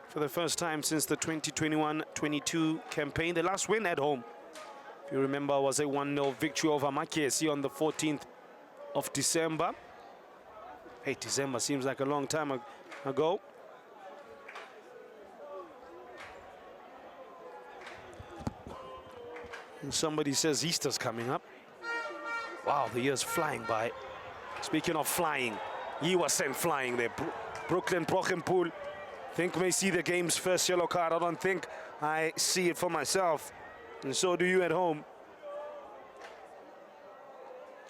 for the first time since the 2021-22 campaign. The last win at home, if you remember, was a 1-0 victory over Makiesi on the 14th of December. Hey, December seems like a long time ago. And somebody says Easter's coming up. Wow, the year's flying by. Speaking of flying, he was sent flying there. Brooklyn Brockenpool, think may see the game's first yellow card. I don't think I see it for myself. And so do you at home.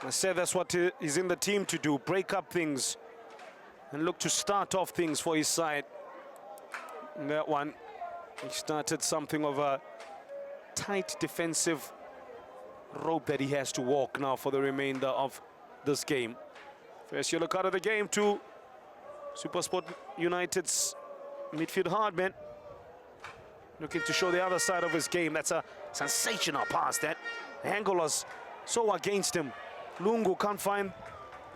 I said that's what is in the team to do, break up things and look to start off things for his side. In that one, he started something of a tight defensive rope that he has to walk now for the remainder of this game. First yellow card of the game to Supersport United's midfield hardman. Looking to show the other side of his game. That's a sensational pass. That angle was so against him. Lungu can't find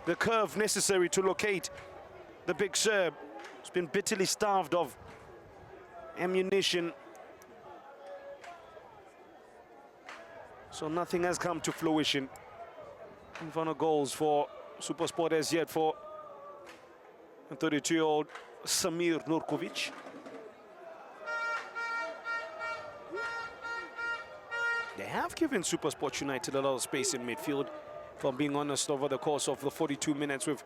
the curve necessary to locate the big Serb. He's been bitterly starved of ammunition. So nothing has come to fruition. In front of goals for Supersport as yet for 32-year-old Samir Nurkovic. They have given Supersport United a lot of space in midfield, if I'm being honest, over the course of the 42 minutes we've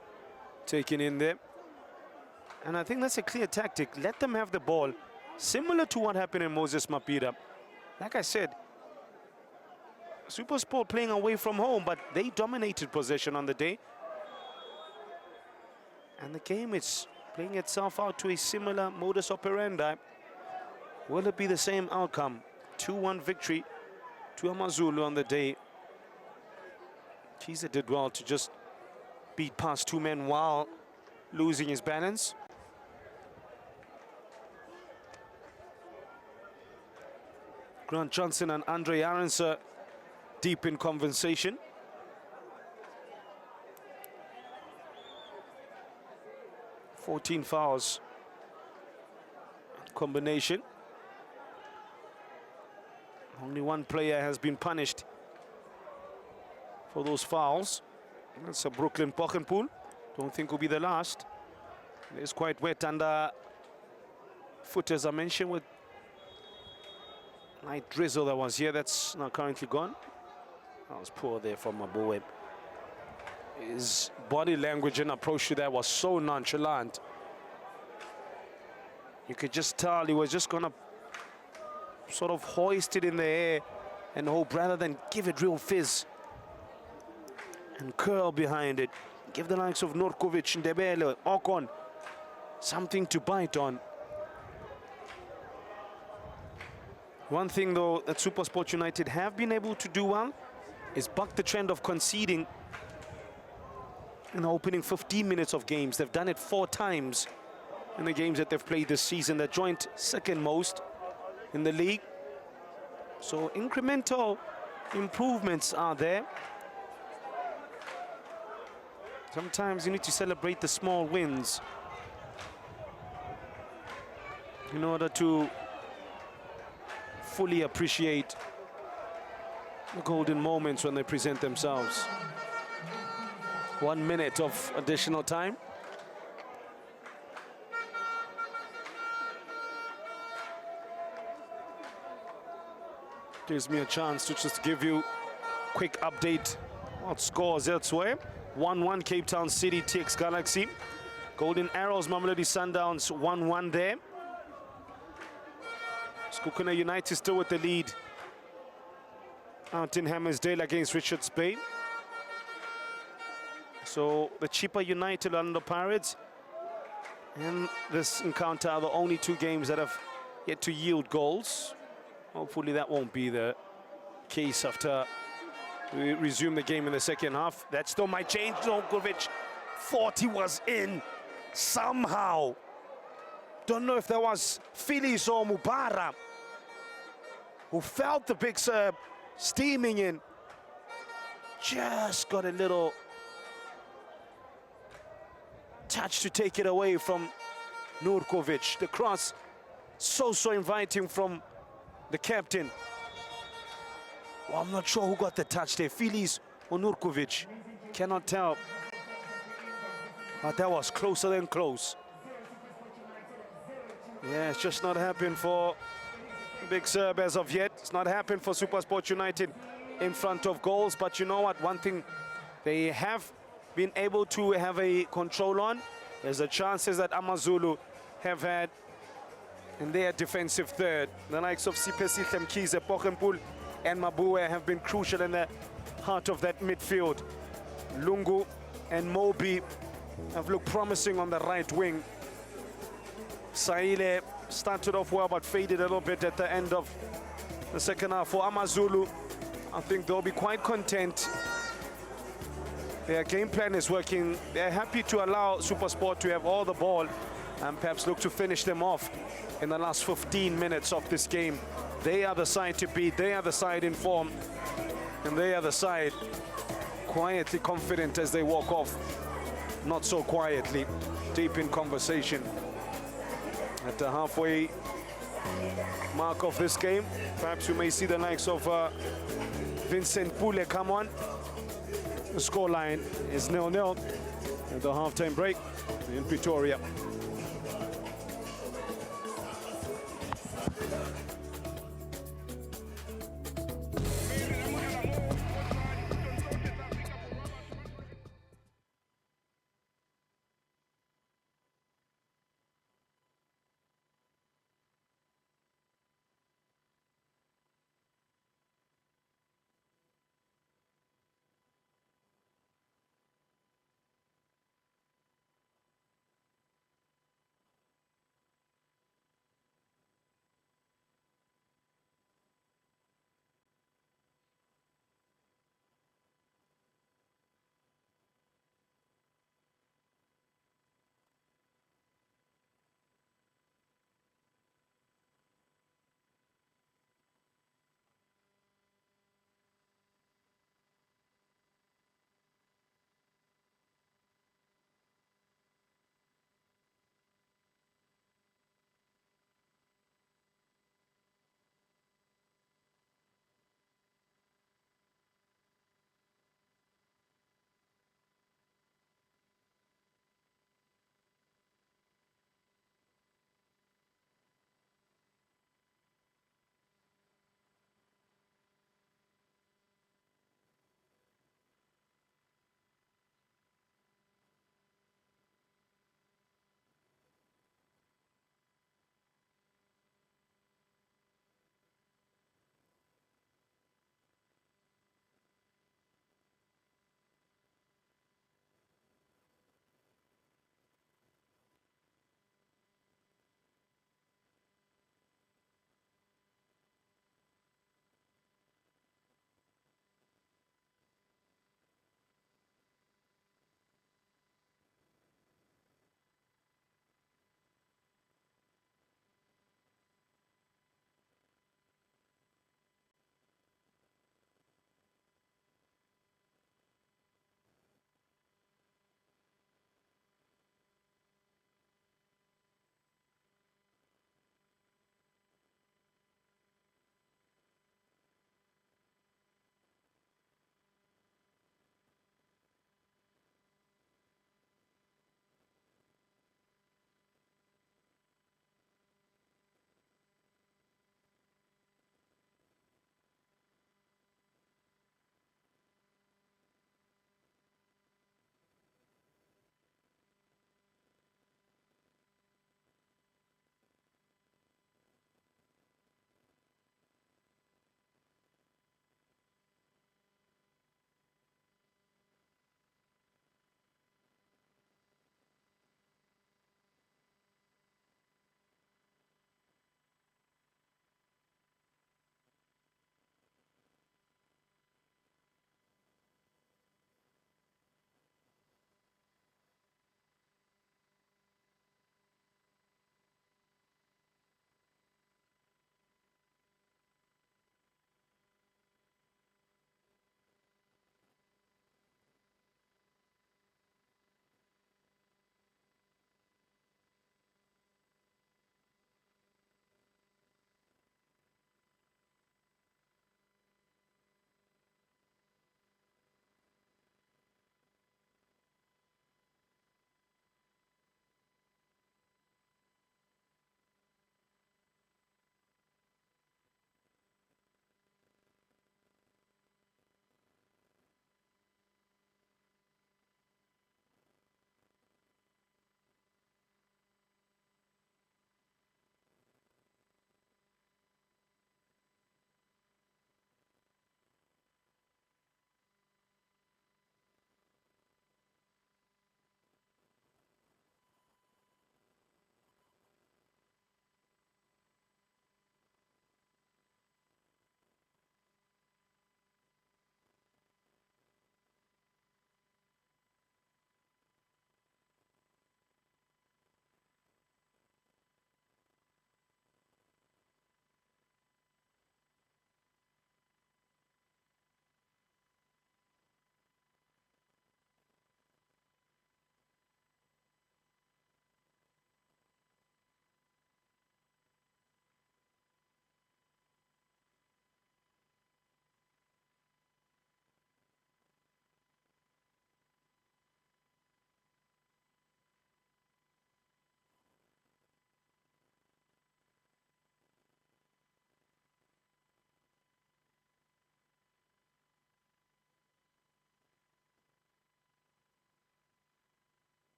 taken in there. And I think that's a clear tactic. Let them have the ball, similar to what happened in Moses Mapira. Like I said, Supersport playing away from home, but they dominated possession on the day. And the game is playing itself out to a similar modus operandi. Will it be the same outcome? 2-1 victory to AmaZulu on the day. Kiza did well to just beat past 2 men while losing his balance. Grant Johnson and Andre Aronson deep in conversation. $14 fouls combination. Only one player has been punished for those fouls. That's a Brooklyn Pockenpool. Don't think will be the last. It is quite wet under foot, as I mentioned, with light drizzle that was here. That's now currently gone. That was poor there from Mabue. His body language and approach to that was so nonchalant. You could just tell he was just gonna sort of hoist it in the air and hope rather than give it real fizz and curl behind it. Give the likes of Nurkovic, Ndebele, Okon something to bite on. One thing though that Supersport United have been able to do well is buck the trend of conceding in the opening 15 minutes of games. They've done it 4 times in the games that they've played this season. They're joint second most in the league. So incremental improvements are there. Sometimes you need to celebrate the small wins in order to fully appreciate the golden moments when they present themselves. 1 minute of additional time. Gives me a chance to just give you a quick update on scores elsewhere. 1-1 Cape Town City TX Galaxy. Golden Arrows Mamelodi Sundowns 1-1 there. Skukuna United still with the lead out in Hammersdale against Richards Bay. So the cheaper United under Pirates. And this encounter are the only two games that have yet to yield goals. Hopefully that won't be the case after we resume the game in the second half. That still might change. Nurkovic, 40 was in somehow. Don't know if that was Phillies or Mubara who felt the big serve steaming in. Just got a little touch to take it away from Nurkovic. The cross so inviting from the captain. Well, I'm not sure who got the touch there, Phillies or Nurkovic. Cannot tell. But that was closer than close. Yeah, it's just not happened for Big Serb as of yet. It's not happened for Supersport United in front of goals. But you know what? One thing they have been able to have a control on is the chances that AmaZulu have had in their defensive third. The likes of Sipesi, Mkize, Pokempool and Mabue have been crucial in the heart of that midfield. Lungu and Mobi have looked promising on the right wing. Saile started off well but faded a little bit at the end of the second half. For AmaZulu, I think they'll be quite content. Their game plan is working. They're happy to allow Supersport to have all the ball and perhaps look to finish them off in the last 15 minutes of this game. They are the side to beat. They are the side in form. And they are the side quietly confident as they walk off. Not so quietly, deep in conversation. At the halfway mark of this game, perhaps we may see the likes of Vincent Pule come on. The scoreline is 0-0 at the halftime break in Pretoria.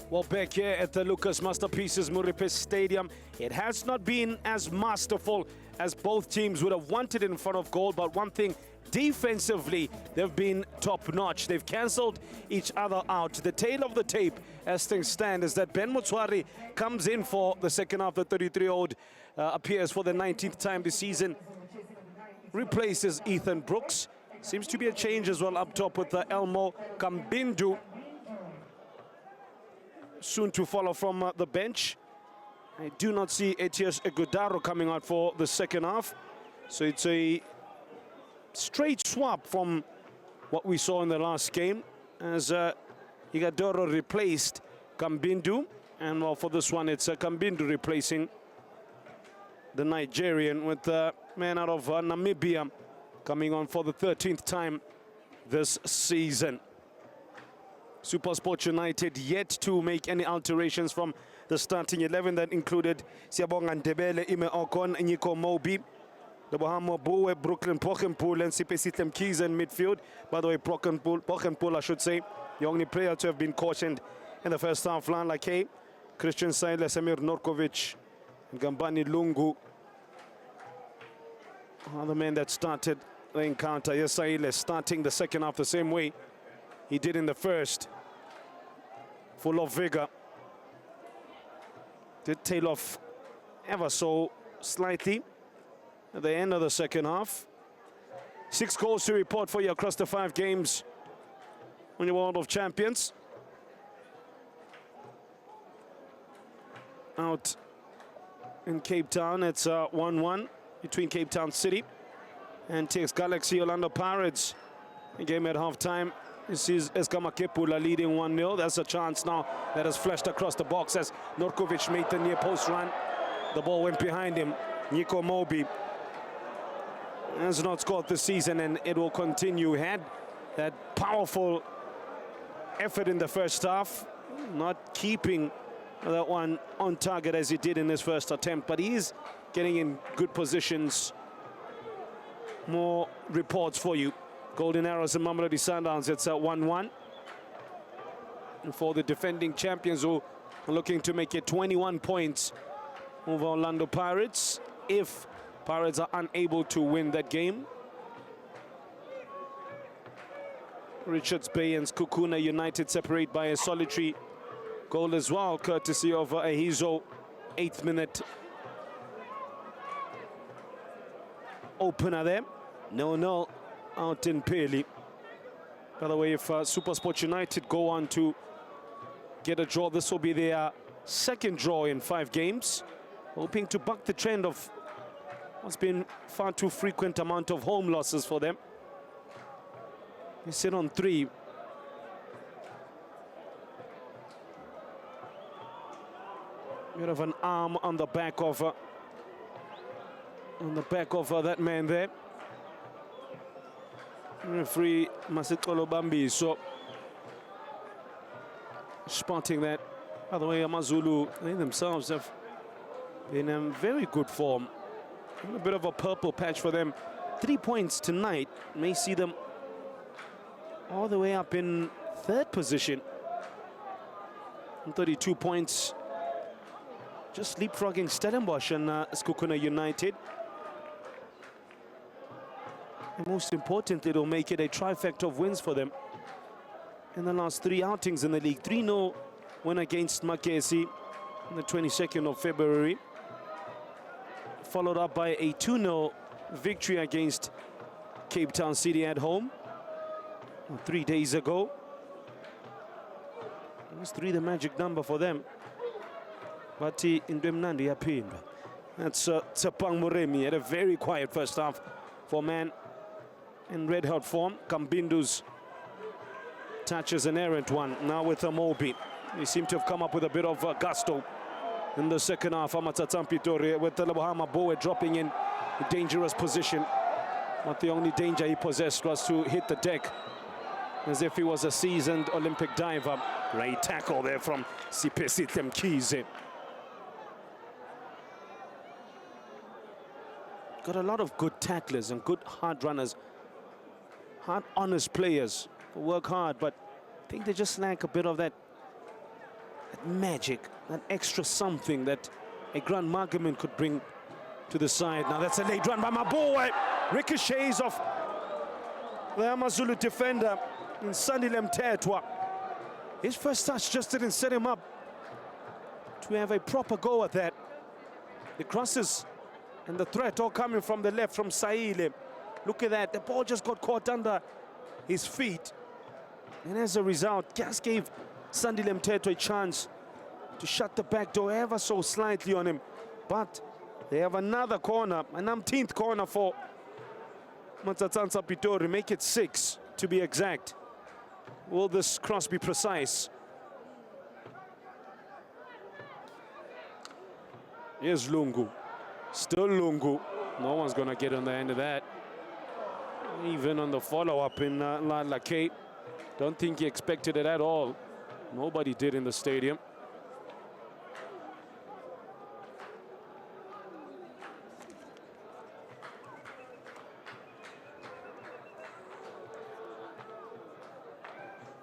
Well, back here at the Lucas Masterpieces Muripe Stadium, it has not been as masterful as both teams would have wanted in front of goal, but one thing, defensively, they've been top-notch. They've cancelled each other out. The tail of the tape, as things stand, is that Ben Motswari comes in for the second half. The 33-year-old appears for the 19th time this season, replaces Ethan Brooks. Seems to be a change as well up top with Elmo Kambindu soon to follow from the bench. I do not see Etias Egudaro coming out for the second half. So it's a straight swap from what we saw in the last game as Igadoro replaced Kambindu. And well, for this one, it's Kambindu replacing the Nigerian with the man out of Namibia coming on for the 13th time this season. Supersport United yet to make any alterations from the starting 11 that included Siabonga Ndebele, Ime Okon, Nyiko Mobi, Lebohamo Bowe, Brooklyn Pochenpool, and Sipesitlem Keys in midfield. By the way, Pochenpool, I should say, the only player to have been cautioned in the first half. Line like hey, Christian Saile, Samir Norkovic, and Gambani Lungu are the men that started the encounter. Yes, Saile starting the second half the same way he did in the first. Full of vigor. Did tail off ever so slightly at the end of the second half. 6 goals to report for you across the 5 games on your World of Champions. Out in Cape Town, it's 1-1 between Cape Town City and TX Galaxy Orlando Pirates. The game at half-time. This is Eskama Kepula leading 1-0. That's a chance now that has flashed across the box as Norkovic made the near post run. The ball went behind him. Nyiko Mobi has not scored this season, and it will continue. Had that powerful effort in the first half, not keeping that one on target as he did in his first attempt, but he is getting in good positions. More reports for you. Golden Arrows and Mamelodi Sundowns, it's 1-1. And for the defending champions who are looking to make it 21 points over Orlando Pirates, if Pirates are unable to win that game. Richards Bay and Skukuna United separate by a solitary goal as well, courtesy of Ahizo, 8th minute opener there. 0-0 out in Pele. By the way, if Supersport United go on to get a draw, this will be their second draw in 5 games, hoping to buck the trend of what's been far too frequent amount of home losses for them. They sit on 3. Bit of an arm on the back of that man there. Referee Masekolo Bambi, so spotting that. By the way, AmaZulu, they themselves have been in very good form. A bit of a purple patch for them. 3 points tonight may see them all the way up in 3rd position. 32 points, just leapfrogging Stellenbosch and Skukuna United. And most importantly, it'll make it a trifecta of wins for them in the last 3 outings in the league. 3-0 win against Makesi on the 22nd of February, followed up by a 2-0 victory against Cape Town City at home 3 days ago. Was 3 the magic number for them? But in Demnandi Yapinda. That's Tsepang Moremi. Had a very quiet first half for man in red-hot form. Kambindu's touch is an errant one. Now with Mobi. They seem to have come up with a bit of gusto in the second half. Amatsatsam Pitori with Lebohama Bowe dropping in a dangerous position. But the only danger he possessed was to hit the deck as if he was a seasoned Olympic diver. Great tackle there from Sipesitlem Kize. Got a lot of good tacklers and good hard runners. Hard, honest players who work hard, but I think they just lack a bit of that that magic, that extra something that a Grand Margaman could bring to the side. Now that's a late run by Maboe. Ricochets off the AmaZulu defender in Sandile Mthethwa. His first touch just didn't set him up to have a proper go at that. The crosses and the threat all coming from the left from Saile. Look at that, the ball just got caught under his feet. And as a result, just gave Sandile Mthethwa a chance to shut the back door ever so slightly on him. But they have another corner, an umpteenth corner for Matsatsantsa Pitori, make it 6 to be exact. Will this cross be precise? Here's Lungu, still Lungu. No one's gonna get on the end of that. Even on the follow-up in Lake, don't think he expected it at all. Nobody did in the stadium.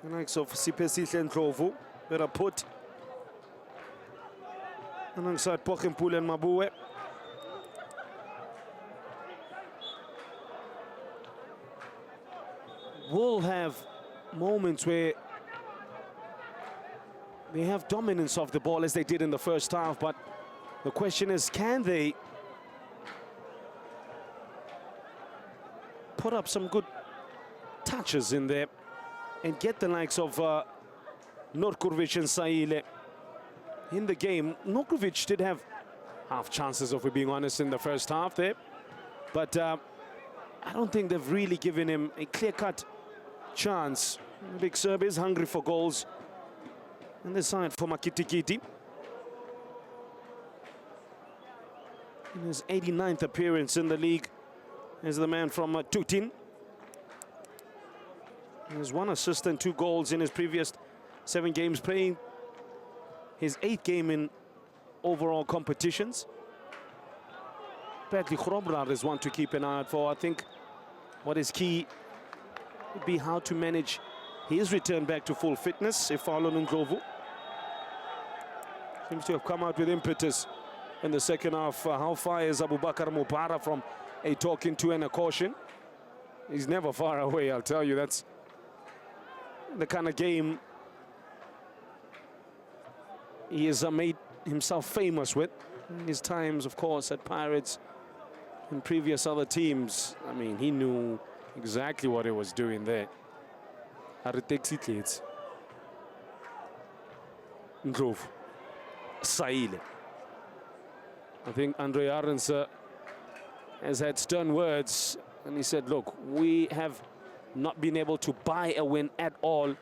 The likes of Sipesihle Ndlovu, better put. Alongside Pokhempule and Maboe. Will have moments where they have dominance of the ball as they did in the first half, but the question is, can they put up some good touches in there and get the likes of Norkovic and Saile in the game? Norkovic did have half chances, if we're being honest, in the first half there, but I don't think they've really given him a clear-cut chance. Big Serb is hungry for goals. And the side for Makitikiti. In his 89th appearance in the league is the man from Tutin. He has 1 assist and 2 goals in his previous 7 games, playing his 8th game in overall competitions. Bradley Grobler is one to keep an eye out for. I think what is key would be how to manage his return back to full fitness. If Alon Ndlovu seems to have come out with impetus in the second half. How far is Abubakar Mupara from a talking to and a caution? He's never far away, I'll tell you. That's the kind of game he has made himself famous with. In his times, of course, at Pirates and previous other teams. I mean, he knew exactly what he was doing there. Ndlovu, Saile. I think Andre Arends has had stern words, and he said, look, we have not been able to buy a win at all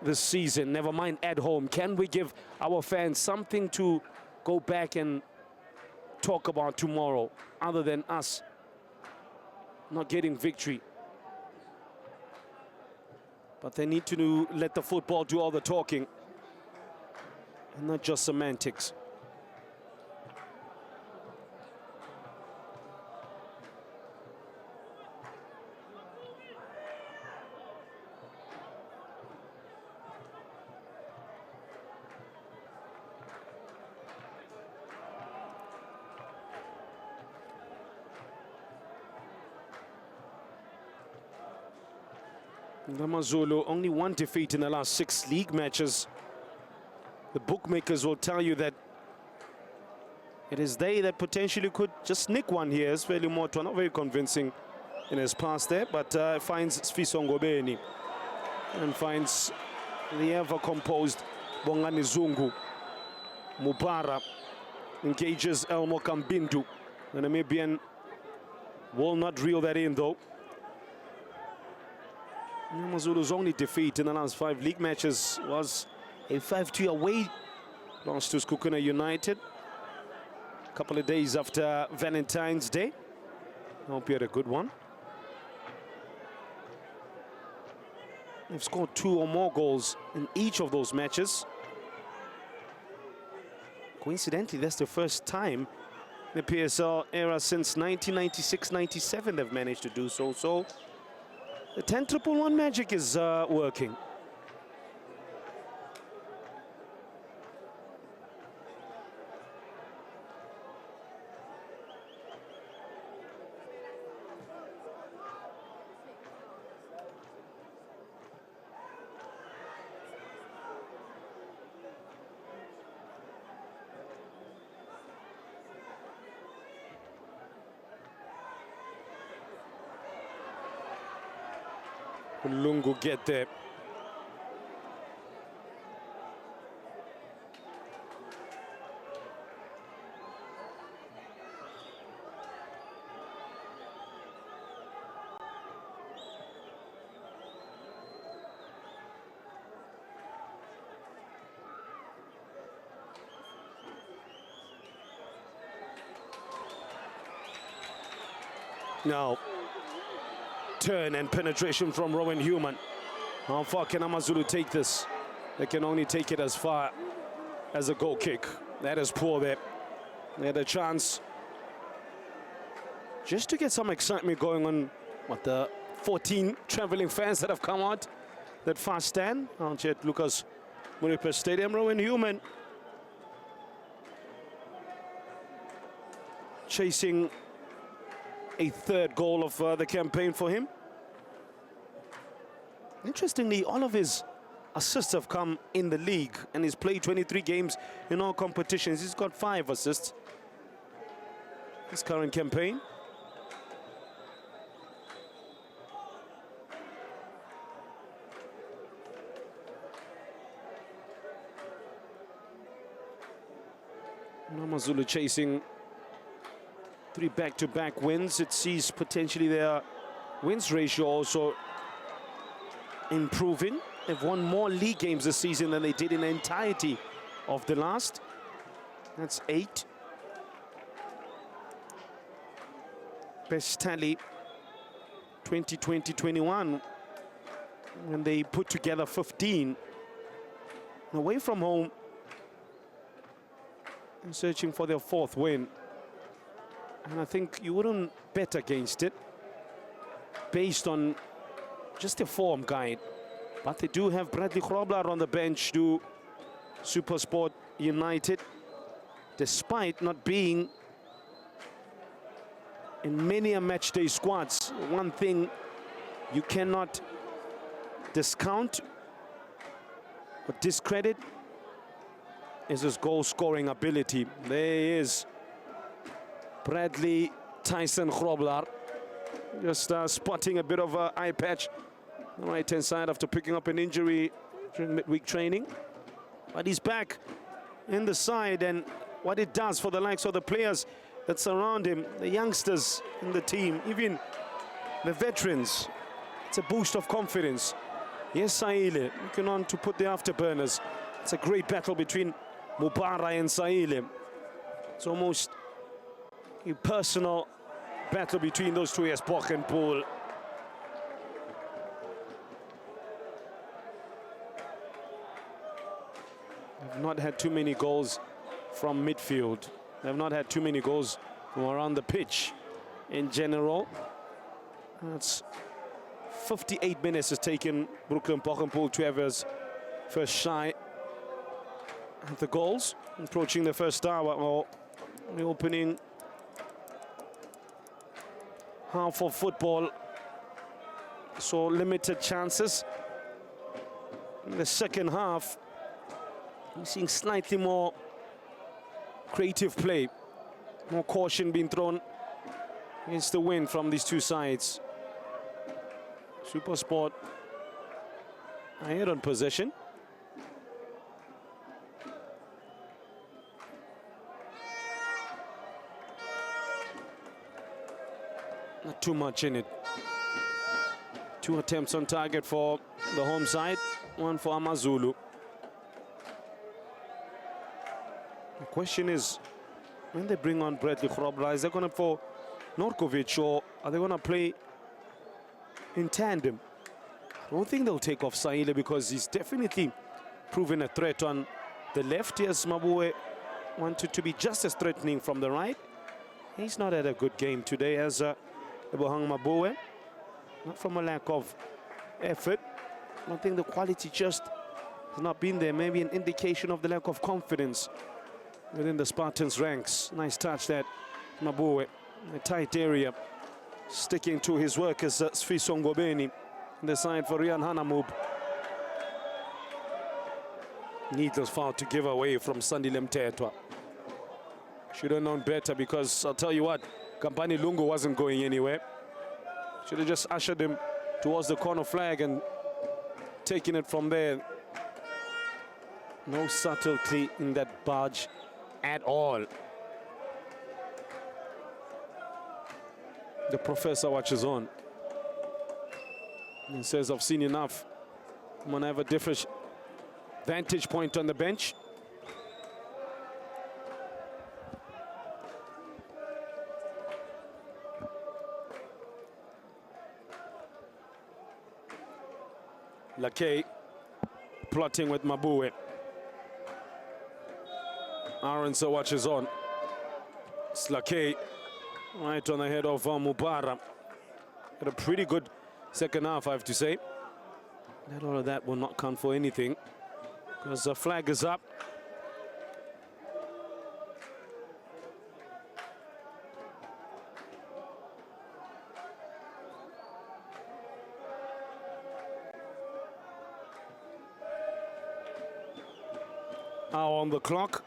this season, never mind at home. Can we give our fans something to go back and talk about tomorrow, other than us not getting victory? But they need to let the football do all the talking and not just semantics. AmaZulu only 1 defeat in the last 6 league matches. The bookmakers will tell you that it is they that potentially could just nick one here. Sveli Motwa, not very convincing in his pass there, but finds Sfiso Ngobeni and finds the ever-composed Bongani Zungu. Mupara engages Elmo Kambindu. The Namibian will not reel that in, though. AmaZulu's only defeat in the last 5 league matches was a 5-2 away loss to Skukuna United a couple of days after Valentine's Day. I hope you had a good one. They've scored 2 or more goals in each of those matches. Coincidentally, that's the first time in the PSL era since 1996-97 they've managed to do so. So the 10-1-1 magic is working. Lungu get there. Now, turn and penetration from Rowan Human. How far can AmaZulu take this? They can only take it as far as a goal kick. That is poor there. They had a chance just to get some excitement going on what the 14 traveling fans that have come out that fast stand out at Lucas Muripe Stadium. Rowan Human chasing a third goal of the campaign for him. Interestingly, all of his assists have come in the league, and he's played 23 games in all competitions. He's got 5 assists this current campaign. AmaZulu chasing 3 back-to-back wins. It sees potentially their wins ratio also improving. They've won more league games this season than they did in the entirety of the last. That's 8. Best tally 2020-21 when they put together 15. Away from home and searching for their 4th win. And I think you wouldn't bet against it based on just a form guide. But they do have Bradley Grobler on the bench to Supersport United, despite not being in many a matchday squads. One thing you cannot discount or discredit is his goal-scoring ability. There is Bradley Tyson Grobler, just spotting a bit of an eye patch on the right-hand side after picking up an injury during midweek training. But he's back in the side, and what it does for the likes of the players that surround him, the youngsters in the team, even the veterans, it's a boost of confidence. Yes, Saile looking on to put the afterburners. It's a great battle between Mubara and Saile. It's almost a personal battle between those two, as Boch and Paul. They've not had too many goals from midfield. They've not had too many goals from around the pitch in general. That's 58 minutes has taken Brooklyn Boch and Paul to have his first shy at the goals. Approaching the first hour, or the opening half of football, so limited chances. In the second half, we're seeing slightly more creative play, more caution being thrown against the wind from these two sides. Supersport ahead on possession. Not too much in it. 2 attempts on target for the home side, 1 for AmaZulu. The question is, when they bring on Bradley Grobler, is they going to for Norkovic, or are they going to play in tandem? I don't think they'll take off Saile, because he's definitely proven a threat on the left. Yes, Mabue wanted to be just as threatening from the right. He's not had a good game today as Lebohang Mabue, not from a lack of effort. I think the quality just has not been there. Maybe an indication of the lack of confidence within the Spartans' ranks. Nice touch that Mabue, a tight area, sticking to his work as Sfiso Ngobeni on the side for Rian Hanamub. Needless foul to give away from Sandile Mtetwa. Should have known better, because I'll tell you what, Kampani Lungu wasn't going anywhere. Should have just ushered him towards the corner flag and taking it from there. No subtlety in that barge at all. The professor watches on and says, I've seen enough. I'm gonna have a different vantage point on the bench. Lakay plotting with Mabue. Aronso watches on. It's Lakay right on the head of Mubara. Had a pretty good second half, I have to say. And all of that will not count for anything because the flag is up. Hour on the clock.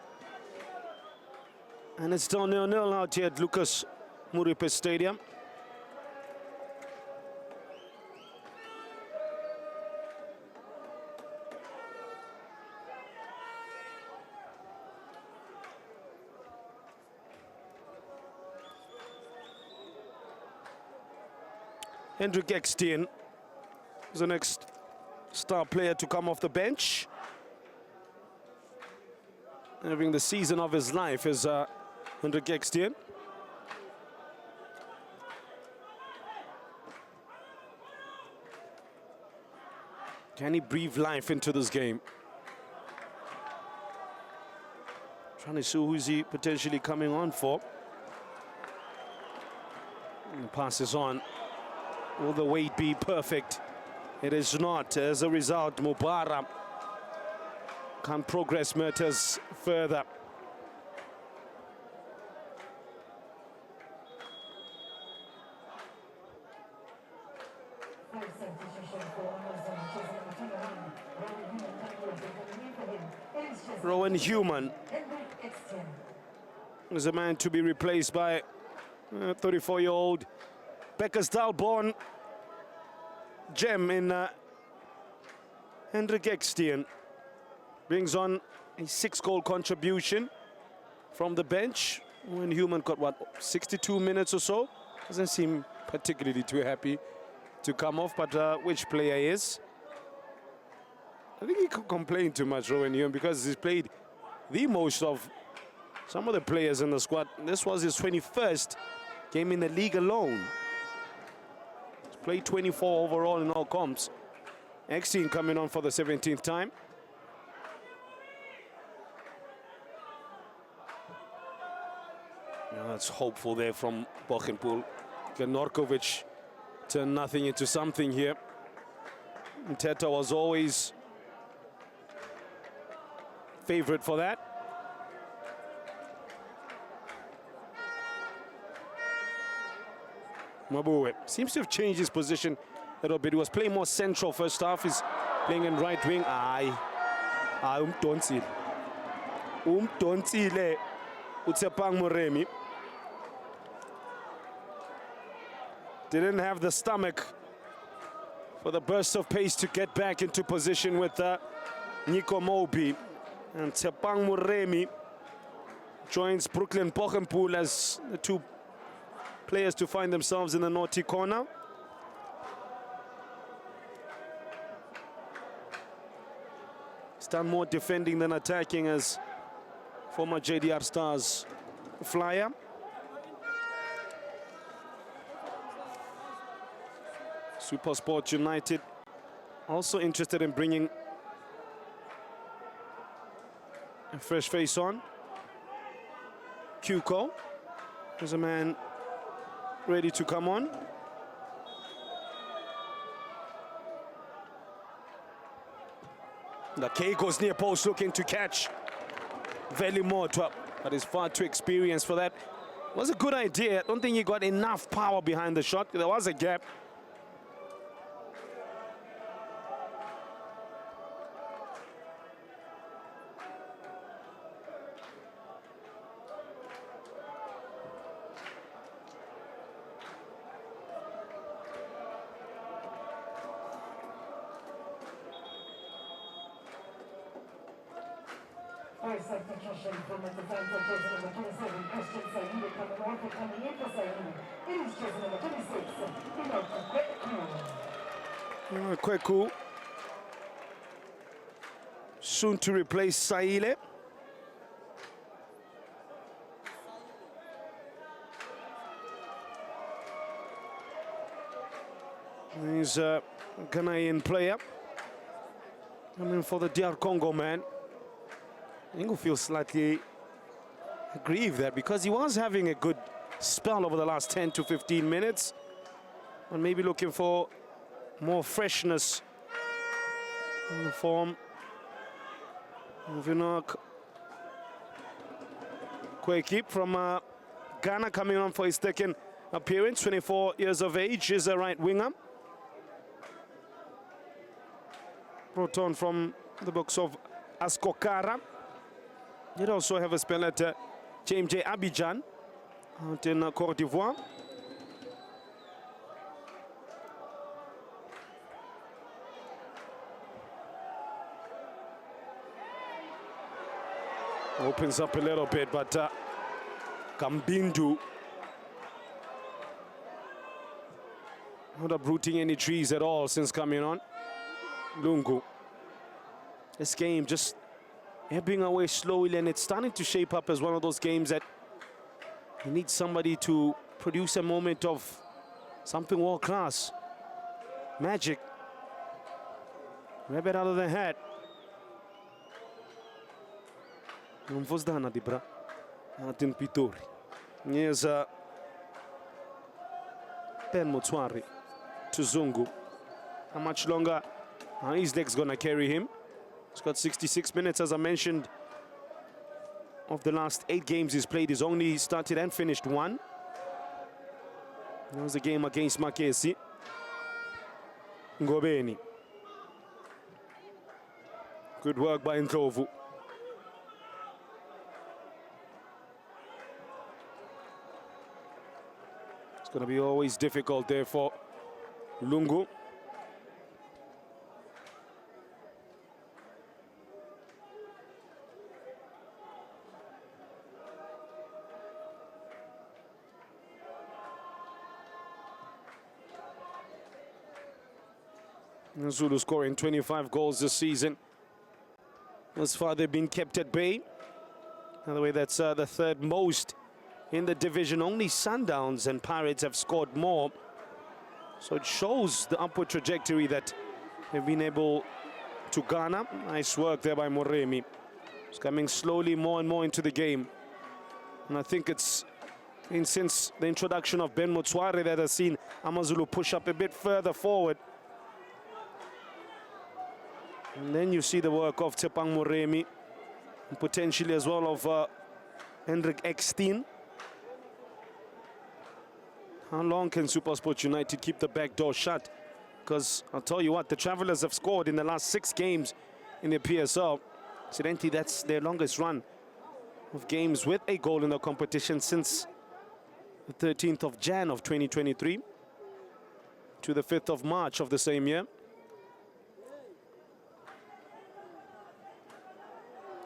And it's still 0-0 out here at Lucas Muripe Stadium. Hendrik Ekstien is the next star player to come off the bench. Having the season of his life is Hendrik Ekstien. Can he breathe life into this game? Trying to see who's he potentially coming on for. And the pass is on. Will the weight be perfect? It is not. As a result, Mubara can't progress matters further. Rowan Human is a man to be replaced by 34-year-old Beckersdale-born gem in Hendrik Ekstien. Brings on a 6-goal contribution from the bench. When Human got, what, 62 minutes or so? Doesn't seem particularly too happy to come off, but which player is? I think he could complain too much, Rowan Human, because he's played the most of some of the players in the squad. This was his 21st game in the league alone. He's played 24 overall in all comps. Ekstien coming on for the 17th time. That's hopeful there from Bogenpoel. Norkovic turned nothing into something here. Teta was always favorite for that. Mabue seems to have changed his position a little bit. He was playing more central first half. He's playing in right wing. Umtonsile. Utsepang Moremi. Didn't have the stomach for the burst of pace to get back into position with Nico Mobi. And Tsepang Moremi joins Brooklyn Bogenpoel as the two players to find themselves in the naughty corner. He's done more defending than attacking as former JDR Stars flyer. Supersport United also interested in bringing a fresh face on. Cuco is a man ready to come on. Lakay goes near post looking to catch Velimotwa, but is far too experienced for that. It was a good idea. I don't think he got enough power behind the shot. There was a gap. First substitution from the defense of jersey number 27, Christian Saidi coming on for coming in for Saidi. It is jersey number 26, Kweku. Soon to replace Saile. He's a Ghanaian player. Coming for the DR Congo, man. Ingo feels slightly aggrieved there because he was having a good spell over the last 10 to 15 minutes. And maybe looking for more freshness in the form of Kweki from Ghana, coming on for his second appearance. 24 years of age, is a right winger. Brought on from the books of Ascokara. He'd also have a spell at JMJ Abidjan out in Cote d'Ivoire. Opens up a little bit, but Kambindu not uprooting any trees at all since coming on. Lungu. This game just ebbing away slowly, and it's starting to shape up as one of those games that you need somebody to produce a moment of something world class. Magic. Rabbit out of the hat. Mvozdana Dibra. Atin Pitori. Here's Ben Motswari to Zungu. How much longer are his legs gonna carry him? He's got 66 minutes, as I mentioned. Of the last 8 games he's played, he's only started and finished 1. That was a game against Makesi. Ngobeni. Good work by Ndlovu. It's going to be always difficult there for Lungu. Zulu scoring 25 goals this season. As far, they've been kept at bay. By the way, that's the third most in the division. Only Sundowns and Pirates have scored more. So it shows the upward trajectory that they've been able to garner. Nice work there by Moremi. It's coming slowly more and more into the game. And I think it's since the introduction of Ben Motswari that has seen AmaZulu push up a bit further forward. And then you see the work of Tepang Moremi, and potentially as well of Hendrik Ekstein. How long can Supersport United keep the back door shut? Because I'll tell you what, the Travelers have scored in the last 6 games in the PSL. Incidentally, that's their longest run of games with a goal in the competition since the 13th of Jan of 2023 to the 5th of March of the same year.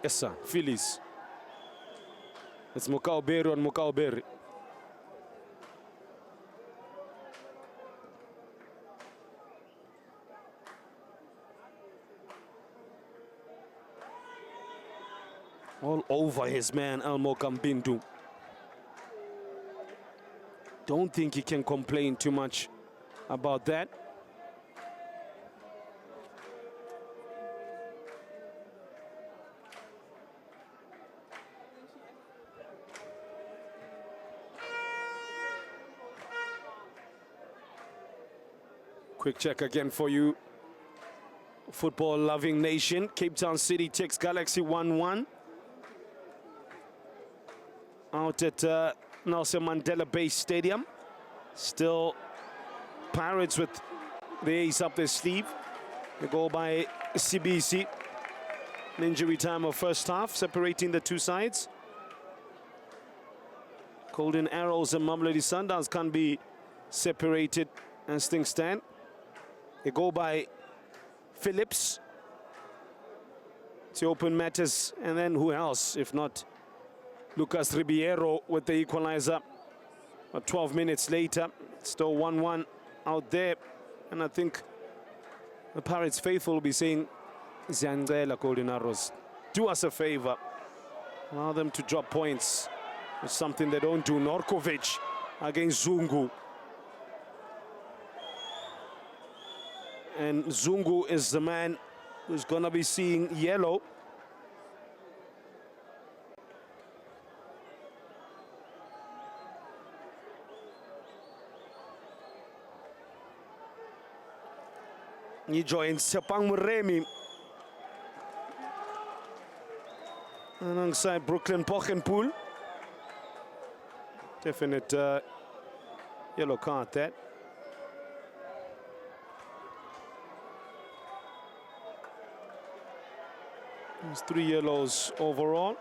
Yes, sir. Phillies. It's Mukauberu and Mukauberi. All over his man, Elmo Kambindu. Don't think he can complain too much about that. Quick check again for you, football-loving nation. Cape Town City takes Galaxy 1-1. Out at Nelson Mandela Bay Stadium. Still Pirates with the ace up their sleeve. The goal by CBC. An injury time of first half, separating the two sides. Golden Arrows and Mamelodi Sundowns can't be separated as things stand. A goal by Phillips. to open matters. And then who else if not Lucas Ribeiro with the equalizer. But 12 minutes later, still 1-1 out there. And I think the Pirates faithful will be saying, Ziangela Golden Arrows, do us a favor. Allow them to drop points. It's something they don't do. Norkovic against Zungu. And Zungu is the man who's going to be seeing yellow. He joins Sepang Muremi alongside Brooklyn Pochenpoel. Definite yellow card there. There's 3 yellows overall.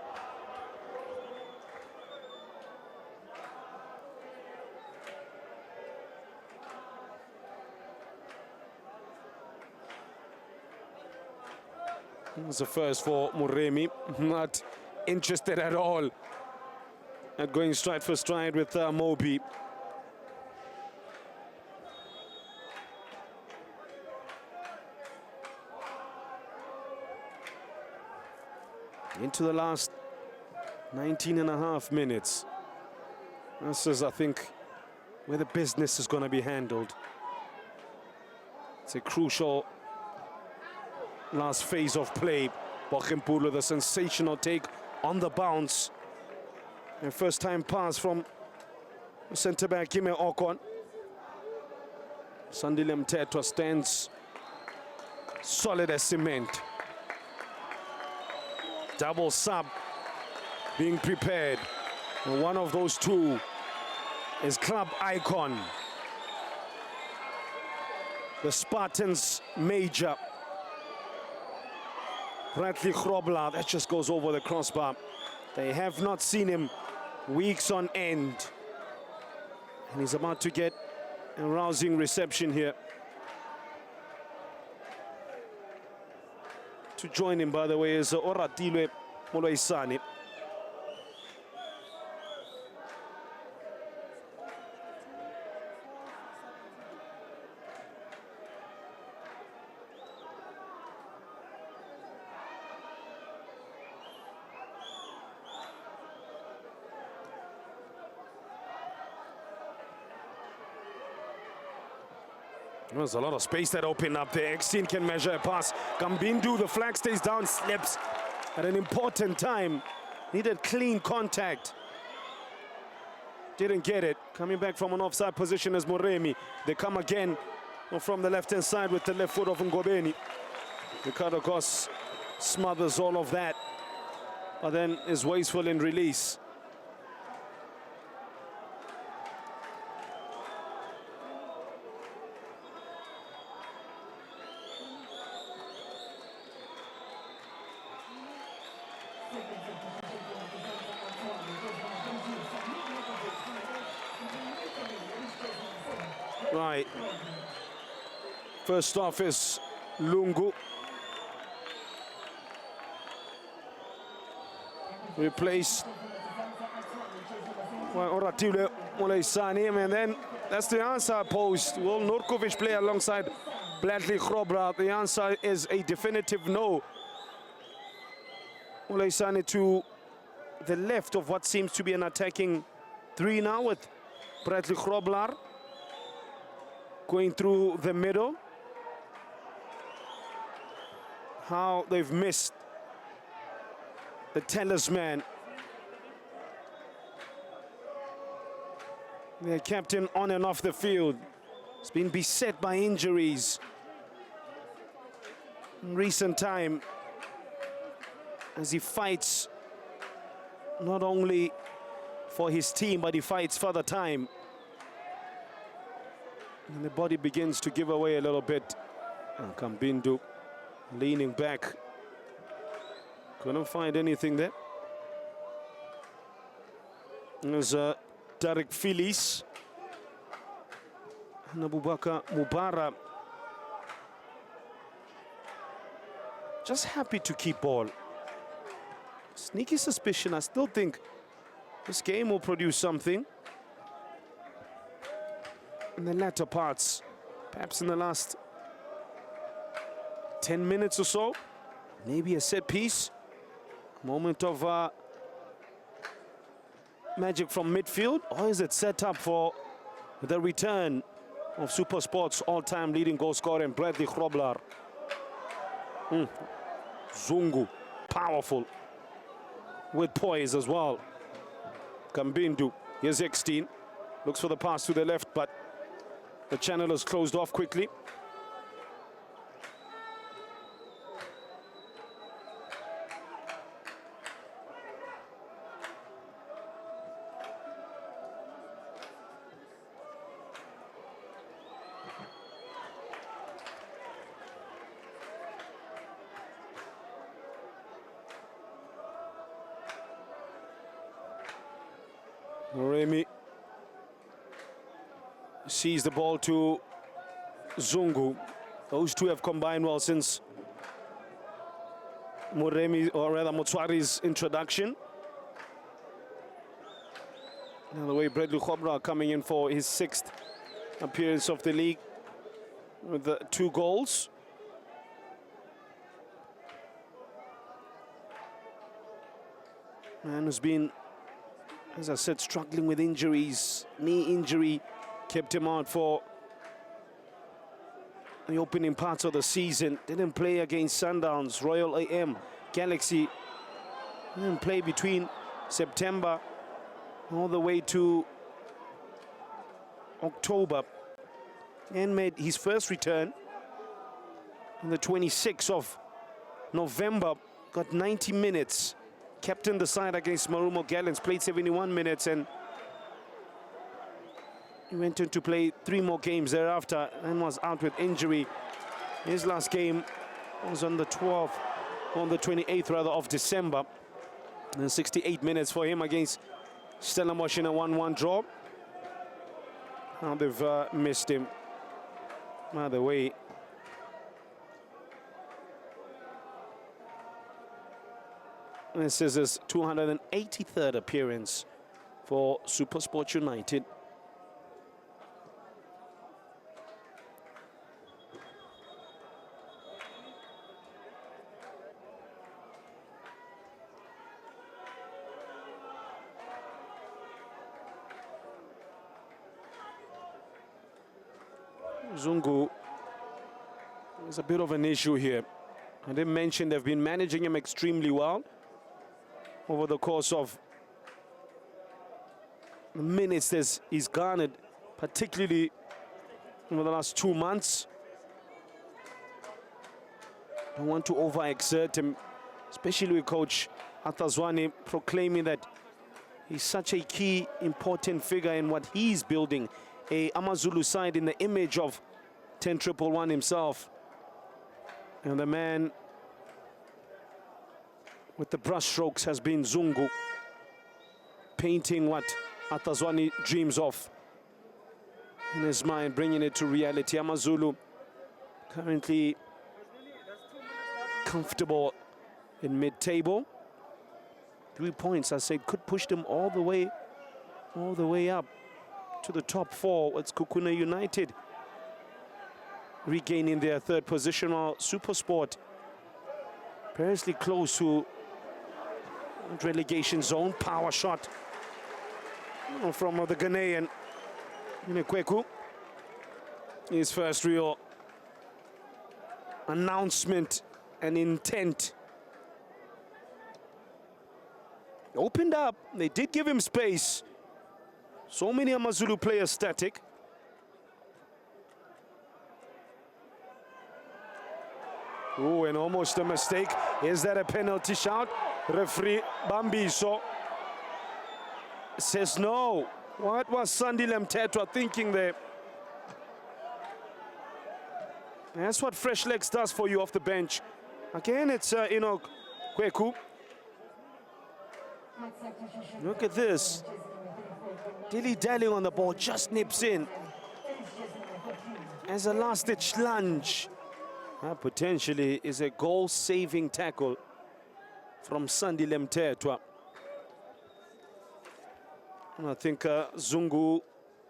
It's the first for Muremi. Not interested at all at going stride for stride with Moby. Into the last 19.5 minutes. This is, I think, where the business is going to be handled. It's a crucial last phase of play. Pochenpoel with a sensational take on the bounce. And first time pass from centre-back Kime Okon. Sandile Mtetwa stands solid as cement. Double sub being prepared. And one of those two is club icon, the Spartans major, Bradley Grobler. That just goes over the crossbar. They have not seen him weeks on end. And he's about to get a rousing reception here. To join him, by the way, is Oratilwe Moloisane. There's a lot of space that opened up there. Extin can measure a pass. Gambindu, the flag stays down, slips at an important time. Needed clean contact. Didn't get it. Coming back from an offside position as Muremi. They come again from the left-hand side with the left foot of Ngobeni. Ricardo Goss smothers all of that, but then is wasteful in release. Right. First off is Lungu. Replaced by Oratilwe Moloisane, and then that's the answer posed. Will Norkovic play alongside Bradley Grobler? The answer is a definitive no. Moloisane to the left of what seems to be an attacking 3 now, with Bradley Grobler going through the middle. How they've missed the talisman. Their captain on and off the field has been beset by injuries in recent time, as he fights not only for his team, but he fights for the time. And the body begins to give away a little bit. Kambindu leaning back. Couldn't find anything there. There's Tarek Philis and Abubakar Mubara. Just happy to keep ball. sneaky suspicion. I still think this game will produce something in the latter parts, perhaps in the last 10 minutes or so. Maybe a set piece, moment of magic from midfield, or is it set up for the return of Supersport's all-time leading goal scorer, Bradley Grobler? Zungu, powerful, with poise as well. Kambindu, here's 16, looks for the pass to the left, but the channel is closed off quickly. Moremi sees the ball to Zungu. Those two have combined well since Moremi, or rather Motswari's introduction. Now the way Bradley Grobler coming in for his 6th appearance of the league with the 2 goals. Man who's been, as I said, struggling with injuries. Knee injury kept him out for the opening parts of the season. Didn't play against Sundowns, Royal AM, Galaxy. Didn't play between September all the way to October. And made his first return on the 26th of November. Got 90 minutes. Captained the side against Marumo Gallants, played 71 minutes, and he went on to play 3 more games thereafter and was out with injury. His last game was on the 28th rather of December. And 68 minutes for him against Stellenbosch in a 1-1 draw. Now they've missed him. By the way, this is his 283rd appearance for Supersport United. Zungu is a bit of an issue here. I didn't mention they've been managing him extremely well over the course of the minutes he's garnered, particularly over the last 2 months. Don't want to overexert him, especially with Coach Atazwane proclaiming that he's such a key, important figure in what he's building, a AmaZulu side in the image of 10-111 himself. And the man with the brushstrokes has been Zungu, painting what Atazwane dreams of in his mind, bringing it to reality. AmaZulu currently comfortable in mid-table. 3 points, I said, could push them all the way up to the top 4. It's Kukuna United regaining their 3rd position, while Supersport perilously close to relegation zone. Power shot from the Ghanaian Kweku. His first real announcement and intent. Opened up, they did give him space. So many AmaZulu players static. Oh, and almost a mistake. Is that a penalty shot? Referee Bambiso says no. What was Sandile Mthethwa thinking there? That's what fresh legs does for you off the bench. Again, it's Kweku. Look at this. Dilly-dallying on the ball, just nips in as a last-ditch lunge. That potentially is a goal-saving tackle from Sandile Mtetwa. And I think Zungu,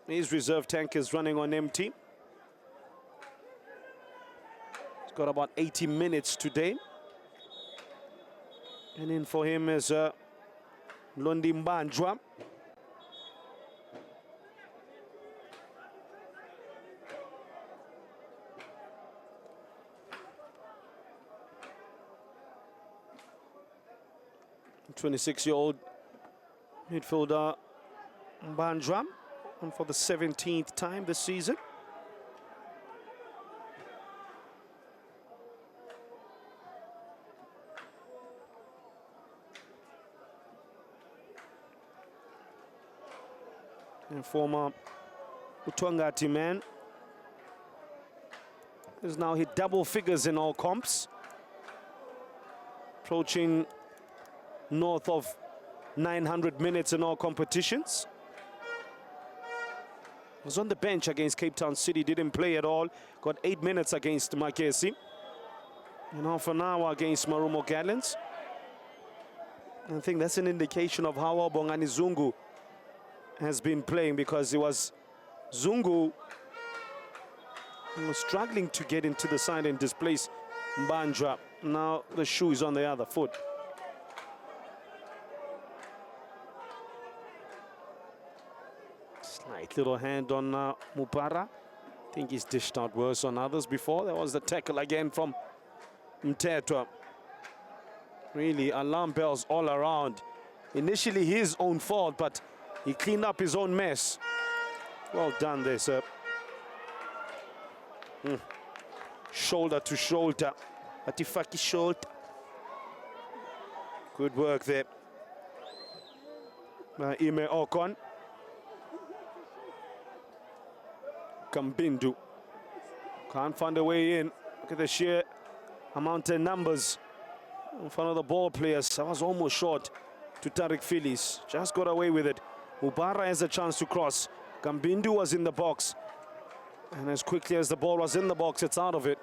his reserve tank is running on empty. He's got about 80 minutes today. And in for him is Londi Mbanjwa. The 26-year-old midfielder Mbanjwa, and for the 17th time this season. And former Utwangati man has now hit double figures in all comps, approaching north of 900 minutes in all competitions. Was on the bench against Cape Town City, didn't play at all, got 8 minutes against Makesi, and half an hour against Marumo Gallants. I think that's an indication of how Bongani Zungu has been playing, because it was Zungu who was struggling to get into the side and displace Mbanjwa. Now the shoe is on the other foot. Slight little hand on Mupara. I think he's dished out worse on others before. There was the tackle again from Mtetwa. Really, alarm bells all around. Initially his own fault, but he cleaned up his own mess. Well done there, sir. Shoulder to shoulder. Atifaki shoulder. Good work there by Ime Okon. Kambindu can't find a way in. Look at the sheer amount of numbers in front of the ball players. That was almost short to Tariq Phillies. Just got away with it. Mubara has a chance to cross. Kambindu was in the box, and as quickly as the ball was in the box, it's out of it.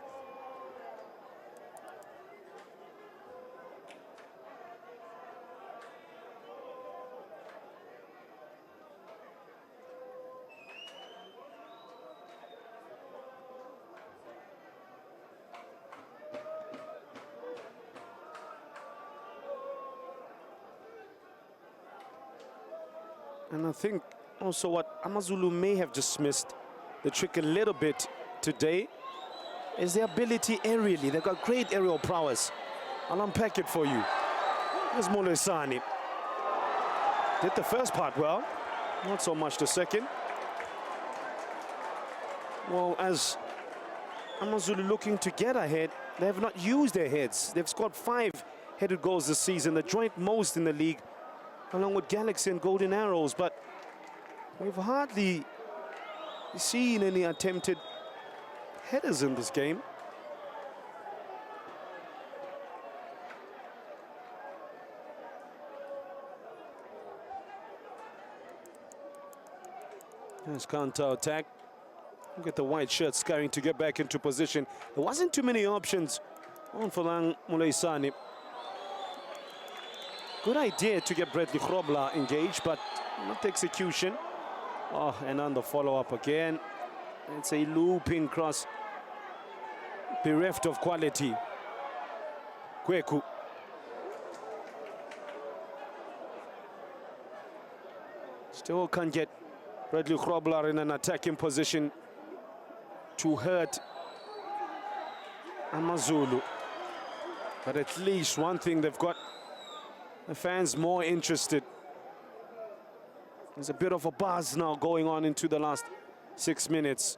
And I think also what AmaZulu may have just missed the trick a little bit today is their ability aerially. They've got great aerial prowess. I'll unpack it for you. There's Molesani. Did the first part well, not so much the second. Well, as AmaZulu looking to get ahead, they have not used their heads. They've scored 5 headed goals this season, the joint most in the league, along with Galaxy and Golden Arrows, but we've hardly seen any attempted headers in this game. There's counter-attack. Look at the white shirt scurrying to get back into position. There wasn't too many options on Falang Muleisani. Good idea to get Bradley Grobler engaged, but not the execution. Oh, and on the follow-up again. It's a looping cross, bereft of quality. Kweku. Still can't get Bradley Grobler in an attacking position to hurt AmaZulu. But at least one thing they've got the fans more interested. There's a bit of a buzz now going on into the last 6 minutes.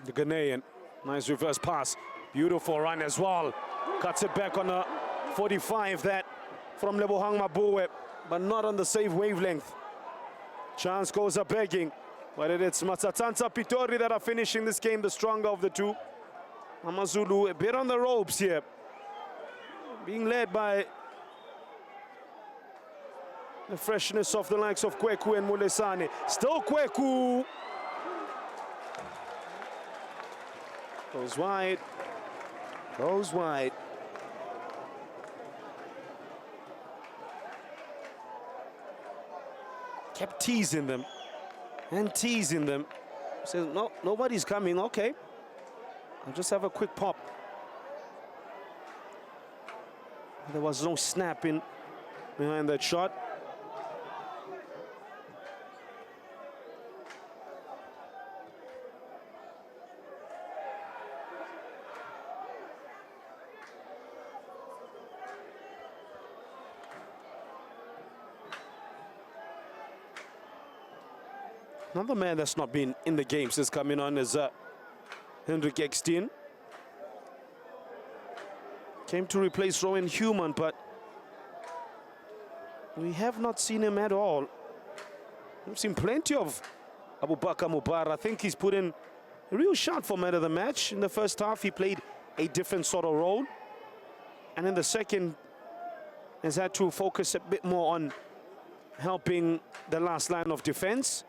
The Ghanaian, nice reverse pass. Beautiful run as well. Cuts it back on a 45 that from Lebohang Mabue, but not on the save wavelength. Chance goes up begging, but it's Matsatsansa Pitori that are finishing this game the stronger of the two. AmaZulu a bit on the ropes here, being led by the freshness of the likes of Kweku and Mulesane. Still Kweku goes wide. Goes wide. Kept teasing them and teasing them. Says, no, nobody's coming. Okay, I'll just have a quick pop. There was no snapping behind that shot. Another man that's not been in the game since coming on is Hendrik Ekstein. Came to replace Rowan Human, but we have not seen him at all. We've seen plenty of Abubakar Mubara. I think he's put in a real shot for man of the match. In the first half, he played a different sort of role. And in the second, has had to focus a bit more on helping the last line of defense.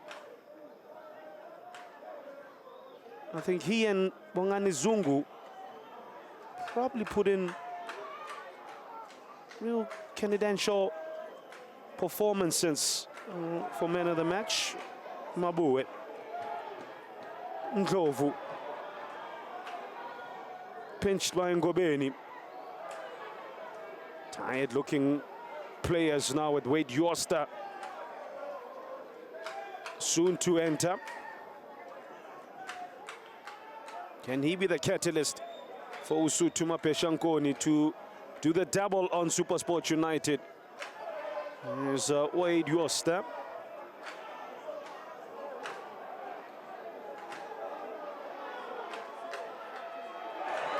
I think he and Bongani Zungu probably put in real confidential performances for man of the match. Mabue. Ndlovu. Pinched by Ngobeni. Tired looking players now with Wade Yoster soon to enter. Can he be the catalyst for Usutuma Peshankoni to do the double on Supersport United? There's Wade Yoster.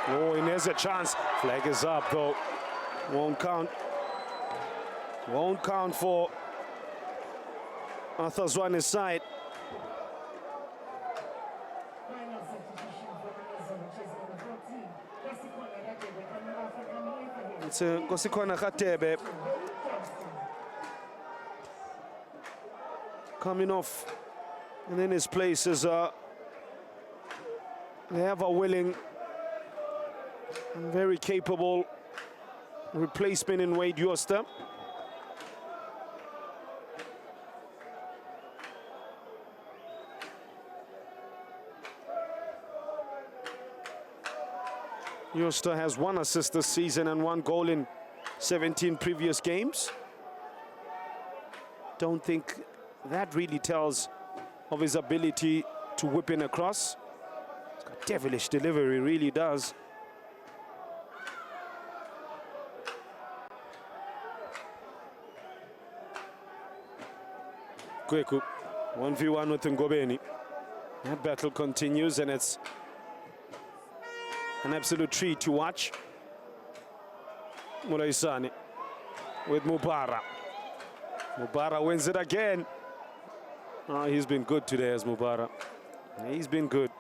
Oh, and there's a chance. Flag is up though. Won't count. Won't count for Arthur Zwane's side. It's Kosikwana Khatebe coming off, and in his place is they have a willing and very capable replacement in Wade Yoster. Yoster has 1 assist this season and 1 goal in 17 previous games. Don't think that really tells of his ability to whip in across. He's got devilish delivery, really does. Kweku, 1v1 with Ngobeni. That battle continues, and it's an absolute treat to watch. Muraisani with Mubara. Mubara wins it again. Oh, he's been good today as Mubara. He's been good.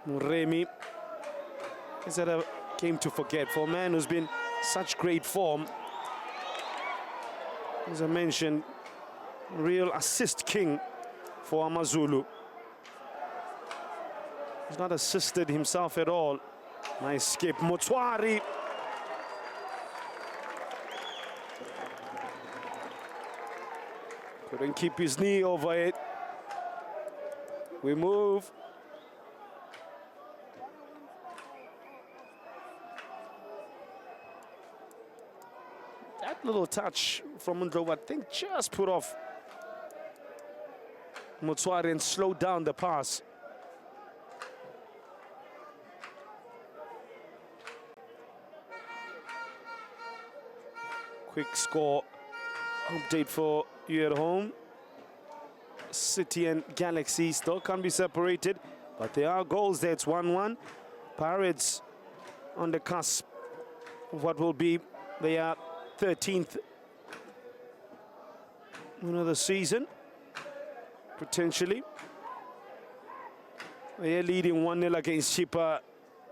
Remy is that a game to forget for a man who's been such great form. As I mentioned, real assist king for AmaZulu. He's not assisted himself at all. Nice skip, Motswari. Couldn't keep his knee over it. We move. That little touch from Ndlovu, I think, just put off Motswari and slowed down the pass. Quick score update for you at home. City and Galaxy still can't be separated, but there are goals there. It's 1-1. Pirates on the cusp of what will be their 13th win of the season, potentially. They're leading 1-0 against Chippa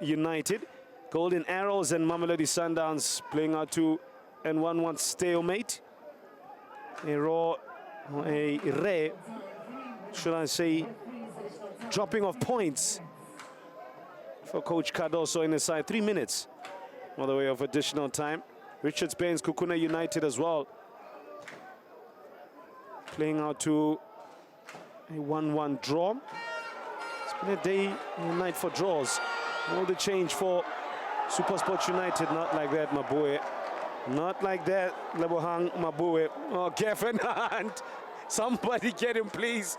United. Golden Arrows and Mamelodi Sundowns playing out to and 1-1 stalemate. A rare, should I say, dropping of points for Coach Cardoso in the side. 3 minutes by the way of additional time. Richards Benz, Kukuna United as well, playing out to a 1-1 draw. It's been a day and a night for draws. All the change for Supersport United. Not like that, Mabue. Not like that, Lebohang Mabue. Oh, Kevin Hunt. Somebody get him, please.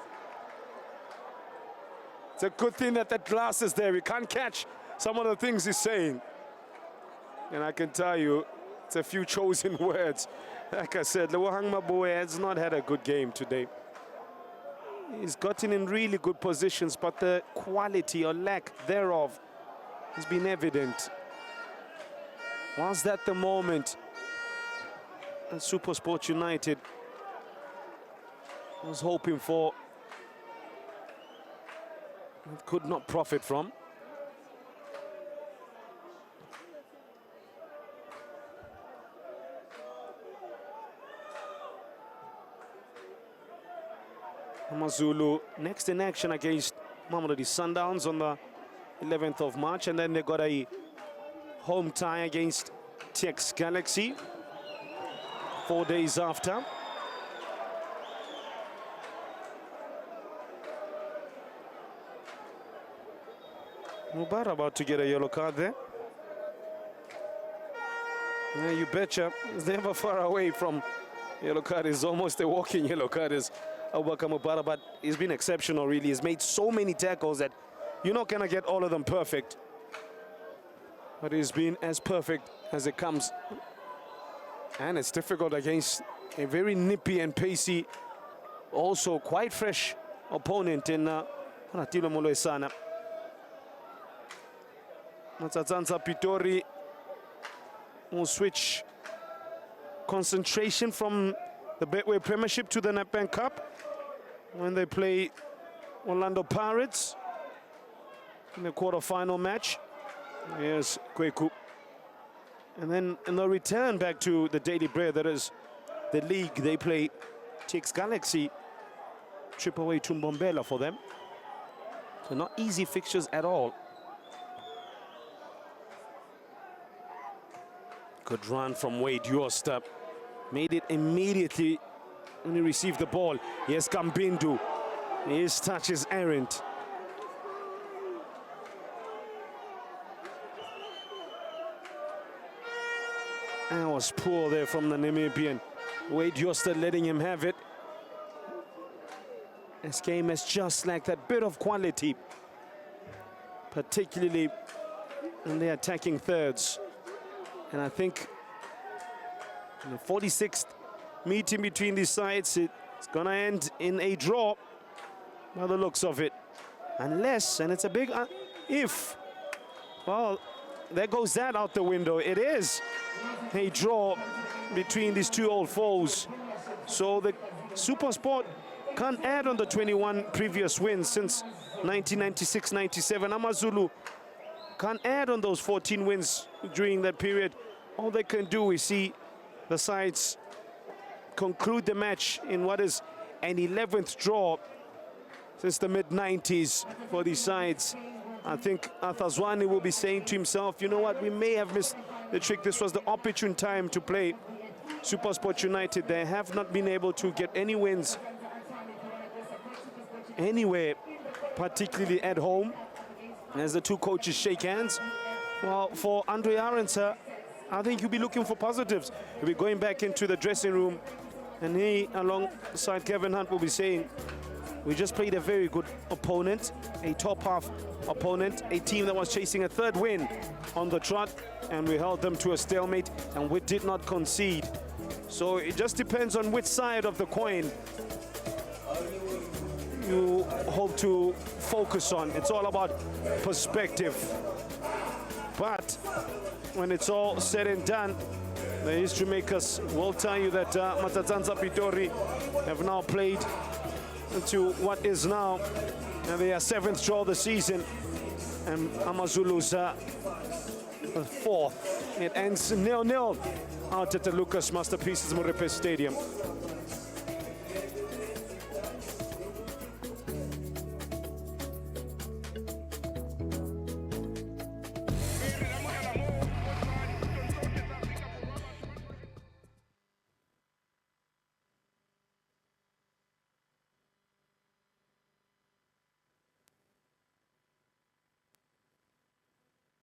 It's a good thing that that glass is there. We can't catch some of the things he's saying. And I can tell you, it's a few chosen words. Like I said, Lebohang Mabue has not had a good game today. He's gotten in really good positions, but the quality or lack thereof has been evident. Was that the moment that Supersport United was hoping for, and could not profit from? AmaZulu next in action against Mamelodi Sundowns on the 11th of March, and then they got a home tie against TX Galaxy 4 days after. Mubar about to get a yellow card there. Yeah, you betcha. It's never far away from yellow card. It's almost a walking yellow card. Is Abubakar Mubarak, but he's been exceptional, really. He's made so many tackles that you're not going to get all of them perfect. But he's been as perfect as it comes. And it's difficult against a very nippy and pacey, also quite fresh opponent in Ratilo Moloesana. Matsatsantsa Pitori will switch concentration from the Betway Premiership to the Nedbank Cup when they play Orlando Pirates in the quarter-final match. Here's Kweku. And then in the return back to the Daily Bread, that is the league, they play TX Galaxy, trip away to Mbombela for them. So not easy fixtures at all. Good run from Wade Yosta. Made it immediately when he received the ball. Yes, Gambindu. His touch is errant. That was poor there from the Namibian. Wade Yosta letting him have it. This game has just lacked that bit of quality, particularly in the attacking thirds. And I think in the 46th meeting between these sides, it's going to end in a draw by the looks of it. Unless, and it's a big if, well, there goes that out the window. It is a draw between these two old foes. So the Supersport can't add on the 21 previous wins since 1996-97. AmaZulu can't add on those 14 wins during that period. All they can do is see the sides conclude the match in what is an 11th draw since the mid-90s for these sides. I think Athazwani will be saying to himself, you know what, we may have missed the trick. This was the opportune time to play Supersport United. They have not been able to get any wins anywhere, particularly at home, as the two coaches shake hands. Well, for Andre Arendse, I think he'll be looking for positives. He'll be going back into the dressing room, and he, alongside Kevin Hunt, will be saying, we just played a very good opponent, a top half opponent, a team that was chasing a third win on the trot, and we held them to a stalemate, and we did not concede. So it just depends on which side of the coin you hope to focus on. It's all about perspective. But when it's all said and done, the history makers will tell you that Matsatsantsa Pitori have now played into what is now their 7th draw of the season, and AmaZulu's 4th. It ends 0-0 out at the Lucas Masterpieces Moripe Stadium.